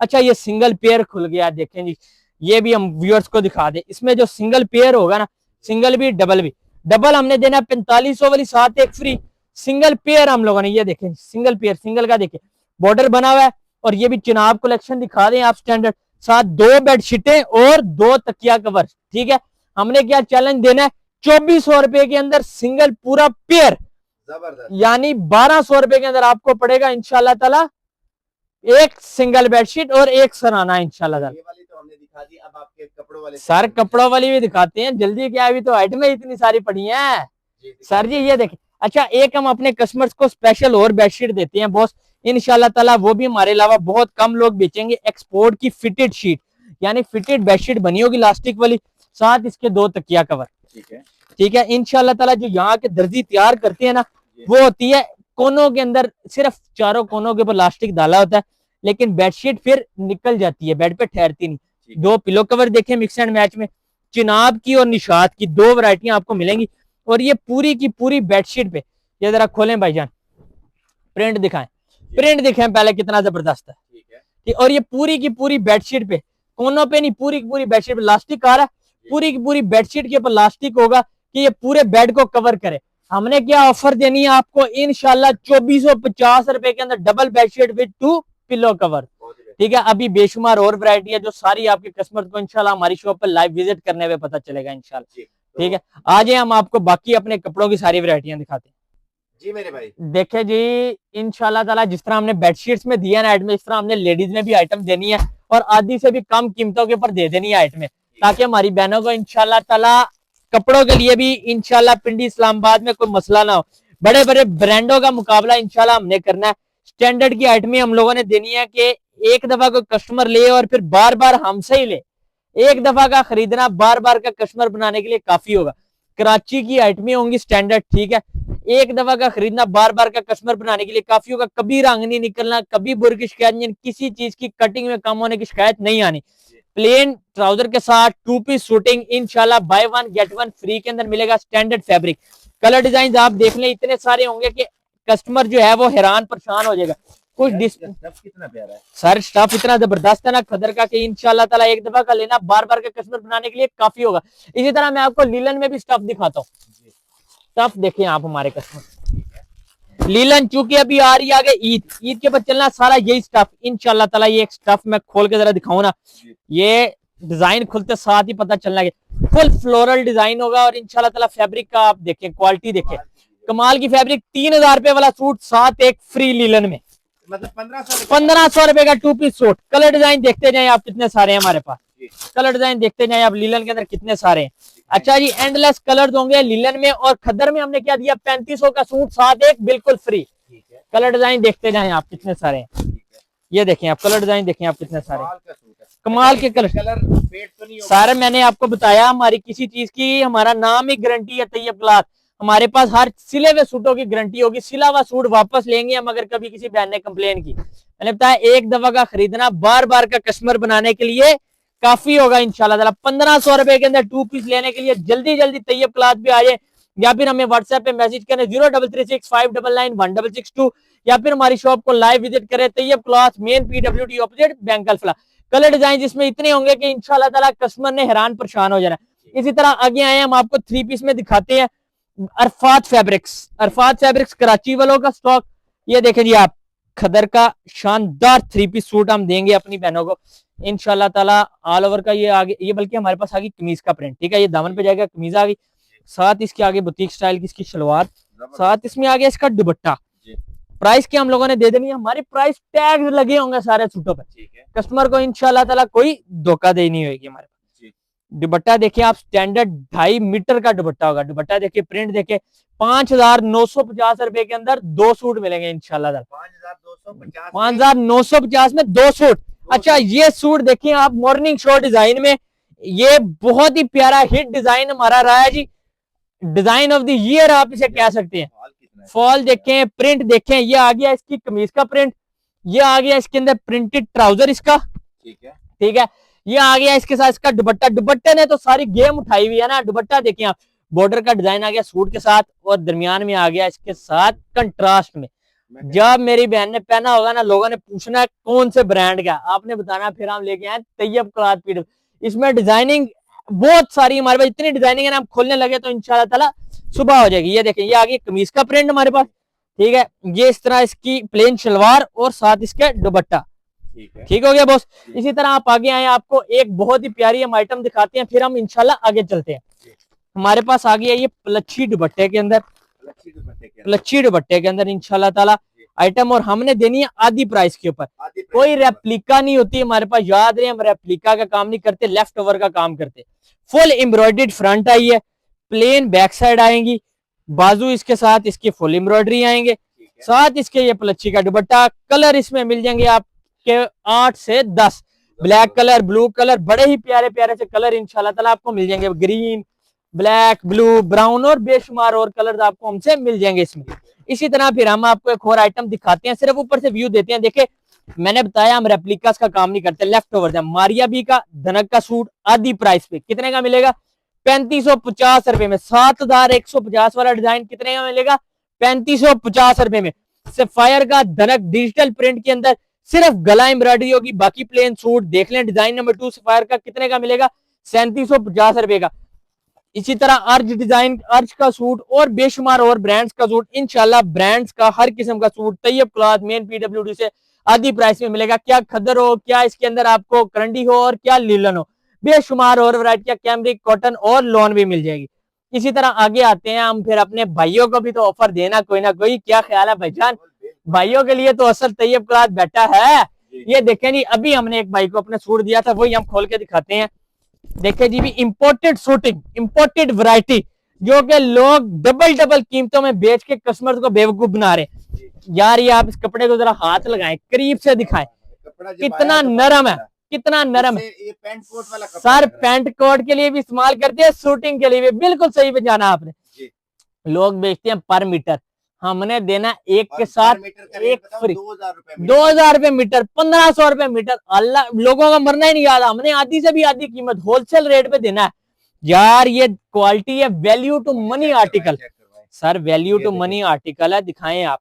अच्छा ये सिंगल पेयर खुल गया, देखें जी, ये भी हम व्यूअर्स को दिखा दे। इसमें जो सिंगल पेयर होगा ना, सिंगल भी डबल भी, डबल हमने देना 4500 वाली साथ एक फ्री। सिंगल पेयर हम लोगों ने, ये देखें सिंगल पेयर, सिंगल का देखें बॉर्डर बना हुआ है, और ये भी चिनाब कलेक्शन दिखा दें आप स्टैंडर्ड, साथ 2 बेडशीटें और 2 तकिया कवर। ठीक है, हमने क्या चैलेंज देना है, 2400 रुपए के अंदर सिंगल पूरा पेयर, यानी 1200 रुपए के अंदर आपको पड़ेगा इंशाल्लाह ताला एक सिंगल बेडशीट और एक सराना इंशाल्लाह ताला। तो हमने दिखा दी, अब आपके कपड़ों वाले सर कपड़ों वाली भी दिखाते हैं, जल्दी क्या, अभी तो आइटमें इतनी सारी पड़ी हैं सर जी, ये देखें। अच्छा एक हम अपने कस्टमर्स को स्पेशल और बेडशीट देते हैं बॉस, इंशाल्लाह ताला वो भी हमारे अलावा बहुत कम लोग बेचेंगे। एक्सपोर्ट की फिटेड शीट, यानी फिटेड बेडशीट बनी होगी इलास्टिक वाली, साथ इसके 2 तकिया कवर। ठीक है, इंशाल्लाह ताला जो यहाँ के दर्जी तैयार करते हैं ना, वो होती है कोनों के अंदर, सिर्फ चारों कोनों के ऊपर इलास्टिक डाला होता है, लेकिन बेडशीट फिर निकल जाती है, बेड पे ठहरती नहीं। 2 पिलो कवर देखें मिक्स एंड मैच में, चिनाब की और निशात की 2 वैरायटियां आपको मिलेंगी। और ये पूरी की पूरी बेडशीट पे, ये जरा खोलें भाईजान, प्रिंट दिखाएं, प्रिंट दिखाएं पहले कितना जबरदस्त है। ठीक, और ये पूरी की पूरी बेडशीट पे, कोनों पे नहीं, पूरी की पूरी बेडशीट पे इलास्टिक आ रहा है, पूरी की पूरी बेडशीट के ऊपर इलास्टिक होगा कि ये पूरे बेड को कवर करे। हमने क्या ऑफर देनी है आपको, इंशाल्लाह 2450 रुपए के अंदर double bedsheet with 2 pillow cover. ठीक है, अभी बेशुमार और वैरायटी है जो सारी आपके कस्टमर को इंशाल्लाह हमारी शॉप पर लाइव विजिट करने में पता चलेगा इंशाल्लाह। ठीक है, आज हम आपको बाकी अपने कपड़ों की सारी वैरायटियां दिखाते हैं जी मेरे भाई। देखे जी इंशाल्लाह ताला, जिस तरह हमने बेडशीट्स में दिया ना आइटम, इस तरह हमने लेडीज में भी आइटम देनी है, और आधी से भी कम कीमतों के ऊपर दे देनी है आइटमें, ताकि हमारी बहनों को इंशाल्लाह ताला कपड़ों के लिए भी इंशाल्लाह पिंडी इस्लामाबाद में कोई मसला ना हो। बड़े बड़े ब्रांडों का मुकाबला इंशाल्लाह हमने करना है। स्टैंडर्ड की आइटमें हम लोगों ने देनी है कि एक दफा कोई कस्टमर ले और फिर बार बार हमसे ही ले। एक दफा का खरीदना बार बार का कस्टमर बनाने के लिए काफी होगा। कराची की आइटमें होंगी स्टैंडर्ड, ठीक है, एक दफा का खरीदना बार बार का कस्टमर बनाने के लिए काफी होगा। कभी रंग नहीं निकलना, कभी बुर की शिकायत नहीं, किसी चीज की कटिंग में कम होने की शिकायत नहीं आनी। प्लेन ट्राउजर के साथ 2 पीस शूटिंग इंशाल्लाह बाय 1 गेट 1 फ्री के अंदर मिलेगा। स्टैंडर्ड फैब्रिक, कलर डिजाइन आप देख लें इतने सारे होंगे कि कस्टमर जो है वो हैरान परेशान हो जाएगा। कुछ स्टफ कितना प्यारा है सर, स्टफ इतना जबरदस्त है ना खदर का कि इंशाल्लाह ताला एक दफा का लेना बार बार का कस्टमर बनाने के लिए काफी होगा। इसी तरह मैं आपको लीलन में भी स्टफ दिखाता हूँ। स्टफ देखें आप हमारे कस्टमर, लीलन चूंकि अभी आ रही है आगे ईद, ईद के बाद चलना सारा यही स्टफ इंशाल्लाह ताला। ये एक स्टफ मैं खोल के जरा दिखाऊं ना, ये डिजाइन खुलते साथ ही पता चलना है फुल फ्लोरल डिजाइन होगा। और इंशाल्लाह ताला फैब्रिक का आप देखें, क्वालिटी देखें, कमाल की फैब्रिक। 3000 रुपए वाला सूट साथ एक फ्री लीलन में, मतलब 1500 रुपए का 2 पीस सूट। कलर डिजाइन देखते जाए आप, कितने सारे हैं हमारे पास। कलर डिजाइन देखते जाए आप, लीलन के अंदर कितने सारे हैं। अच्छा जी, एंडलेस कलर होंगे लीलन में। और खद्दर में हमने क्या दिया, 3500 का सूट साथ एक बिल्कुल फ्री। कलर डिजाइन देखते जाए आप, कितने सारे हैं। ये देखें आप, कलर डिजाइन देखें आप, कितने सारे कमाल के कलर। सारे मैंने आपको बताया, हमारी किसी चीज की हमारा नाम ही गारंटी है तैयब क्लॉथ। हमारे पास हर सिले हुए सूटों की गारंटी होगी। सिला हुआ सूट वापस लेंगे हम अगर कभी किसी बहन ने कंप्लेन की। मैंने बताया एक दफा का खरीदना बार बार का कस्टमर बनाने के लिए काफी होगा इंशाल्लाह ताला। 1500 रुपए के अंदर 2 पीस लेने के लिए जल्दी जल्दी तैयब क्लॉथ भी आ जाए, या फिर हमें व्हाट्सएप पे मैसेज करें 0336599162, या फिर हमारी शॉप को लाइव विजिट करें। Tayyab cloth, main PWD opposite bank Alfalah. Colour design जिसमें इतने होंगे कि इंशाल्लाह ताला कस्टमर ने हैरान परेशान हो जाना। इसी तरह आगे आए हम आपको 3 पीस में दिखाते हैं। अरफात फैब्रिक्स कराची वालों का स्टॉक। ये देखें जी आप, खदर का शानदार 3 पीस सूट हम देंगे अपनी बहनों को इंशाल्लाह ताला। ऑल ओवर का ये आगे, ये बल्कि हमारे पास आ गई कमीज का प्रिंट, ठीक है। ये दामन पे जाएगा, कमीज आ गई, साथ इसके आगे बुटीक स्टाइल की इसकी शलवार, साथ इसमें आ गया इसका दुपट्टा। प्राइस क्या हम लोगों ने दे देनी है, हमारे प्राइस टैग लगे होंगे सारे सूटों पर। कस्टमर को इंशाल्लाह ताला कोई धोखा देनी होगी हमारे पास। दुपट्टा देखिए आप, स्टैंडर्ड 2.5 मीटर का दुपट्टा होगा। दुपट्टा देखिए, प्रिंट देखिए। 5950 रुपए के अंदर 2 सूट मिलेंगे इंशाल्लाह ताला। 5950 में 2 सूट। अच्छा, ये सूट देखिए आप, मॉर्निंग शो डिजाइन में, ये बहुत ही प्यारा हिट डिजाइन हमारा रहा है जी। डिजाइन ऑफ द ईयर आप इसे कह सकते हैं। फॉल देखें, प्रिंट देखें, ये आ गया इसकी कमीज का प्रिंट, ये आ गया इसके अंदर प्रिंटेड ट्राउजर इसका, ठीक है। ये आ गया इसके साथ इसका दुपट्टा। दुपट्टे ने तो सारी गेम उठाई हुई है ना। दुपट्टा देखिए आप, बॉर्डर का डिजाइन आ गया सूट के साथ, और दरमियान में आ गया इसके साथ कंट्रास्ट में। जब मेरी बहन ने पहना होगा ना, लोगों ने पूछना है कौन से ब्रांड का, आपने बताना, फिर हम लेके आए तैयब क्लॉथ PW। इसमें डिजाइनिंग बहुत सारी हमारे पास, इतनी डिजाइनिंग है ना, हम खोलने लगे तो इंशाल्लाह ताला सुबह हो जाएगी। ये देखें, ये आ गई कमीज का प्रिंट हमारे पास, ठीक है। ये इस तरह इसकी प्लेन शलवार और साथ इसके दुपट्टा, ठीक हो गया बॉस। इसी तरह आप आगे आए, आपको एक बहुत ही प्यारी हम आइटम दिखाते हैं, फिर हम इंशाल्लाह आगे चलते हैं। हमारे पास आ गया ये प्लच्छी दुपट्टे के अंदर, प्लच्छी दुपट्टे के अंदर इंशाल्लाह ताला आइटम, और हमने देनी है आधी प्राइस के ऊपर। कोई रेप्लिका नहीं होती हमारे पास, याद रहे, हम रेप्लिका का काम नहीं करते, लेफ्ट ओवर का काम करते। फुल एम्ब्रॉयडर्ड फ्रंट आई है, प्लेन बैक साइड आएंगी, बाजू इसके साथ इसकी फुल एम्ब्रॉयडरी आएंगे, साथ इसके ये प्लच्छी का दुपट्टा। कलर इसमें मिल जाएंगे आपके 8 से 10, ब्लैक कलर, ब्लू कलर, बड़े ही प्यारे प्यारे से कलर इंशाल्लाह ताला आपको मिल जाएंगे। ग्रीन, ब्लैक, ब्लू, ब्राउन और बेशुमार और कलर आपको हमसे मिल जाएंगे इसमें। इसी तरह फिर हम आपको एक और आइटम दिखाते हैं, सिर्फ ऊपर से व्यू देते हैं। देखे, मैंने बताया हम रेप्लिकास का काम नहीं करते, लेफ्ट ओवर। मारिया बी का धनक का सूट आधी प्राइस पे कितने का मिलेगा, 3550 रुपए में। 7150 वाला डिजाइन कितने का मिलेगा, 3550 रुपए में। सफायर का धनक डिजिटल प्रिंट के अंदर सिर्फ गला एम्ब्रॉयडरी होगी, बाकी प्लेन सूट देख लें। डिजाइन नंबर 2 सफायर का कितने का मिलेगा, 3750 रुपए का। इसी तरह अर्ज डिजाइन, अर्ज का सूट और बेशुमार और ब्रांड्स का सूट, इंशाल्लाह ब्रांड्स का हर किस्म का suit Tayyab cloth main PWD से आधी प्राइस में मिलेगा। क्या खद्दर हो, क्या इसके अंदर आपको करंडी हो, और क्या लीलन हो, बेशुमार और वैरायटी, कैमरिक, कॉटन और लॉन भी मिल जाएगी। इसी तरह आगे आते हैं हम, फिर अपने भाइयों को भी तो ऑफर देना कोई ना कोई। क्या ख्याल है भाईजान, भाइयों के लिए तो असल तैयब क्लॉथ बैठा है। ये देखें जी, अभी हमने एक भाई को अपने सूट दिया था, वही हम खोल के दिखाते हैं। देखे जी भी, इंपोर्टेड शूटिंग, इंपोर्टेड वैरायटी, जो कि लोग डबल कीमतों में बेच के कस्टमर को बेवकूफ बना रहे। यार ये आप इस कपड़े को जरा हाथ लगाएं, करीब से दिखाएं, कितना नरम है, कितना नरम है। ये पैंट कोट वाला सर पैंट कोट के लिए भी इस्तेमाल करते हैं, शूटिंग के लिए भी। बिल्कुल सही पे जाना आपने। लोग बेचते हैं पर मीटर, हमने देना एक के साथ एक फ्री। 2000 रुपए मीटर, 1500 रुपए मीटर। अल्लाह, लोगों का मरना ही नहीं याद, हमने आधी से भी आधी कीमत होलसेल रेट पे देना है। यार ये क्वालिटी है, value to money article. Sir value to money article है, दिखाएं आप।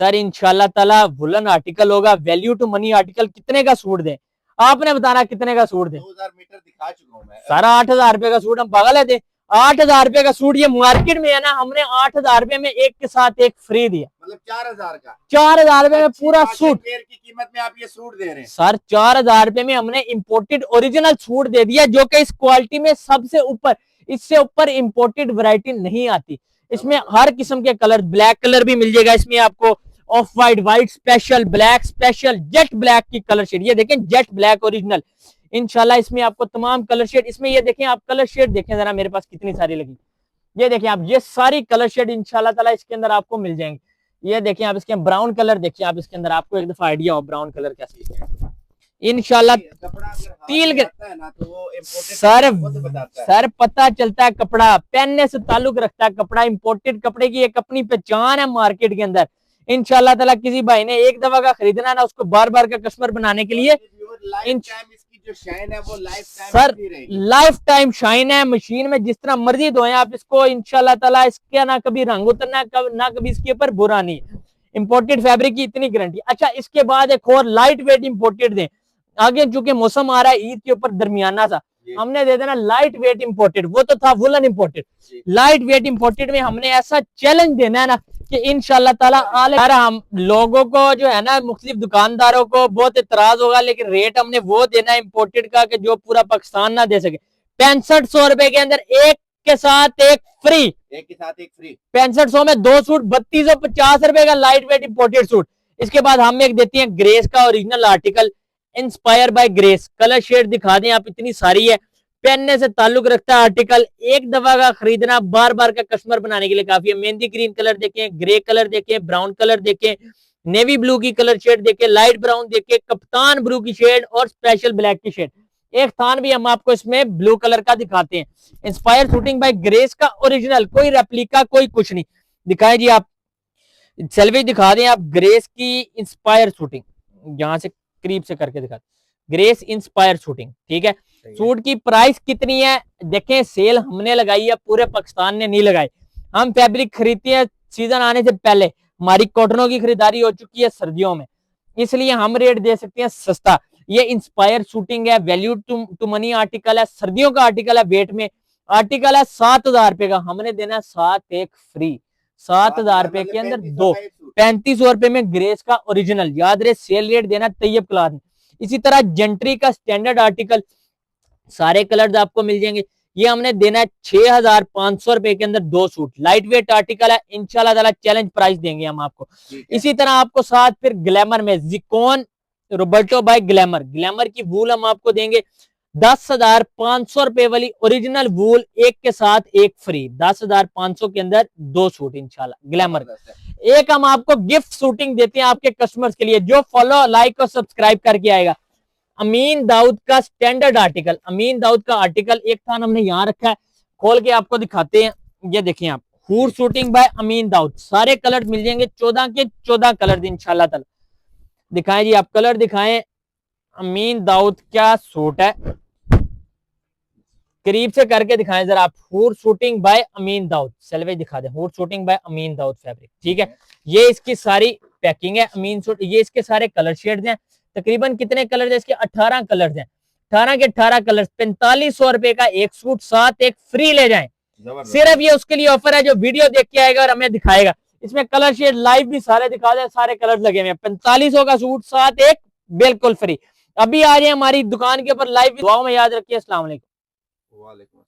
सर इंशाल्लाह ताला वुलन आर्टिकल होगा, वैल्यू टू मनी आर्टिकल। कितने का सूट दें आपने बताना, कितने का सूट दें? 2000 मीटर दिखा चुका हूं मैं। सारा 8000 रुपए का सूट, हम पागल है? दे 8000 रुपए का सूट, ये मार्केट में है ना, हमने 8000 रुपए में एक के साथ एक फ्री दिया, मतलब 4000 का। 4000 रुपए में पूरा सूट। पेयर की कीमत में आप ये सूट दे रहे हैं सर 4000 रुपए में हमने इंपोर्टेड ओरिजिनल सूट दे दिया, जो कि इस क्वालिटी में सबसे ऊपर, इससे ऊपर इंपोर्टेड वैरायटी नहीं आती। इसमें हर किस्म के कलर, ब्लैक कलर भी मिल जाएगा इसमें आपको, of white, white special, black special, jet black की कलर शेड। ये देखें जेट ब्लैक ओरिजिनल, इंशाल्लाह इसमें आपको तमाम कलर शेड, इसमें ये देखें आप कलर शेड देखें जरा, मेरे पास कितनी सारी लगी। ये देखें आप, ये सारी कलर शेड इंशाल्लाह ताला इसके अंदर आपको मिल जाएंगे। ये देखें आप, इसके ब्राउन कलर देखिए आप, इसके अंदर आपको एक दफा आइडिया हो ब्राउन कलर कैसे है। इंशाल्लाह तील के सर पता चलता है कपड़ा, पहनने से ताल्लुक रखता है कपड़ा। इंपोर्टेड कपड़े की एक अपनी पहचान है मार्केट के अंदर। इंशाल्लाह ताला किसी भाई ने एक दफा का खरीदना ना, उसको बार बार का कस्टमर बनाने के लिए जो शाइन है वो सर लाइफ टाइम शाइन है। मशीन में जिस तरह मर्जी धोएं आप इसको, इंशाल्लाह ताला इसके ना कभी रंग उतरना, ना कभी इसके ऊपर बुरा नहीं है। इंपोर्टेड फैब्रिक की इतनी गारंटी। अच्छा इसके बाद एक और लाइट वेट इंपोर्टेड दें, आगे चूंकि मौसम आ रहा है ईद के ऊपर दरमियाना सा, हमने दे देना लाइट वेट इंपोर्टेड। वो तो था woollen imported, light weight imported में हमने ऐसा चैलेंज देना है ना कि इंशाल्लाह ताला हम लोगों को जो है ना, मुख्तलिफ दुकानदारों को बहुत इतराज होगा, लेकिन रेट हमने वो देना है इंपोर्टेड का कि जो पूरा पाकिस्तान ना दे सके। 6500 रुपए के अंदर एक के साथ एक फ्री, एक के साथ एक फ्री। 6500 में दो सूट, 3250 रुपए का लाइट वेट इंपोर्टेड सूट। इसके बाद हम एक देती हैं ग्रेस का original article, inspire by Grace. Colour shade दिखा दें आप, इतनी सारी है, पहनने से ताल्लुक रखता है आर्टिकल। एक दफा का खरीदना बार बार का कस्टमर बनाने के लिए काफी है। मेहंदी ग्रीन कलर देखें, ग्रे कलर देखें, ब्राउन कलर देखें, नेवी ब्लू की कलर शेड देखें, लाइट ब्राउन देखें, कप्तान ब्लू की शेड और स्पेशल ब्लैक की शेड। एक थान भी हम आपको इसमें ब्लू कलर का दिखाते हैं। इंस्पायर शूटिंग बाय ग्रेस का ओरिजिनल, कोई रेप्लिका कोई कुछ नहीं। दिखाएं जी आप, सेल्फी दिखा दें आप, ग्रेस की इंस्पायर शूटिंग, यहां से करीब से करके दिखा, ग्रेस इंस्पायर शूटिंग। ठीक है, सूट की प्राइस कितनी है देखें, सेल हमने लगाई है, पूरे पाकिस्तान ने नहीं लगाई। हम फैब्रिक खरीदते हैं सीजन आने से पहले, हमारी कॉटनों की खरीदारी हो चुकी है सर्दियों में, इसलिए हम रेट दे सकते हैं सस्ता। ये इंस्पायर शूटिंग है, वैल्यू टू मनी आर्टिकल है, सर्दियों का आर्टिकल है, वेट में आर्टिकल है 7000 रुपए का, हमने देना 7 एक फ्री। 7000 रुपए के अंदर दो, 3500 रुपए में ग्रेस का ओरिजिनल। याद रहे सेल रेट देना तैयब क्लॉथ। इसी तरह जेंट्री का स्टैंडर्ड आर्टिकल, सारे कलर्स आपको मिल जाएंगे। ये हमने देना है 6500 रुपए के अंदर दो सूट, लाइट वेट आर्टिकल है, इंशाल्लाह ताला चैलेंज प्राइस देंगे हम आपको। इसी तरह आपको साथ फिर ग्लैमर में जिकोन रोबर्टो बाय ग्लैमर, ग्लैमर की वूल हम आपको देंगे 10,500 रुपए वाली ओरिजिनल वूल, एक के साथ एक फ्री। 10,500 के अंदर दो सूट इंशाल्लाह ग्लैमर। एक हम आपको गिफ्ट शूटिंग देते हैं आपके कस्टमर्स के लिए, जो फॉलो लाइक और सब्सक्राइब करके आएगा। अमीन दाऊद का स्टैंडर्ड आर्टिकल, अमीन दाऊद का आर्टिकल एक थान हमने यहाँ रखा है, खोल के आपको दिखाते हैं। ये देखें आप, हूर शूटिंग बाय अमीन दाऊद, सारे कलर मिल जाएंगे, 14 के 14 कलर इंशाल्लाह ताला। दिखाएं जी आप, कलर दिखाएं। अमीन दाऊद क्या सूट है, करीब से करके दिखाएं जरा आप। हूर शूटिंग बाय अमीन दाऊद, सेल्वेज दिखा दें, हूर शूटिंग बाय अमीन दाऊद फैब्रिक। ठीक है, ये इसकी सारी पैकिंग है अमीन सूट। ये इसके सारे कलर शेड्स हैं, तकरीबन कितने कलर है इसके, 18 कलर हैं, 18 के 18 कलर, 4500 रुपए का एक सूट, साथ एक फ्री ले जाएं। सिर्फ ये उसके लिए ऑफर है जो वीडियो देख के आएगा और हमें दिखाएगा। इसमें कलर शेड लाइव भी सारे दिखा दें, सारे कलर लगे हुए हैं। 4500 का सूट, साथ एक बिल्कुल फ्री। अभी आ जाए हमारी दुकान के ऊपर लाइव, दुआओं में याद रखिए। अस्सलाम वालेकुम।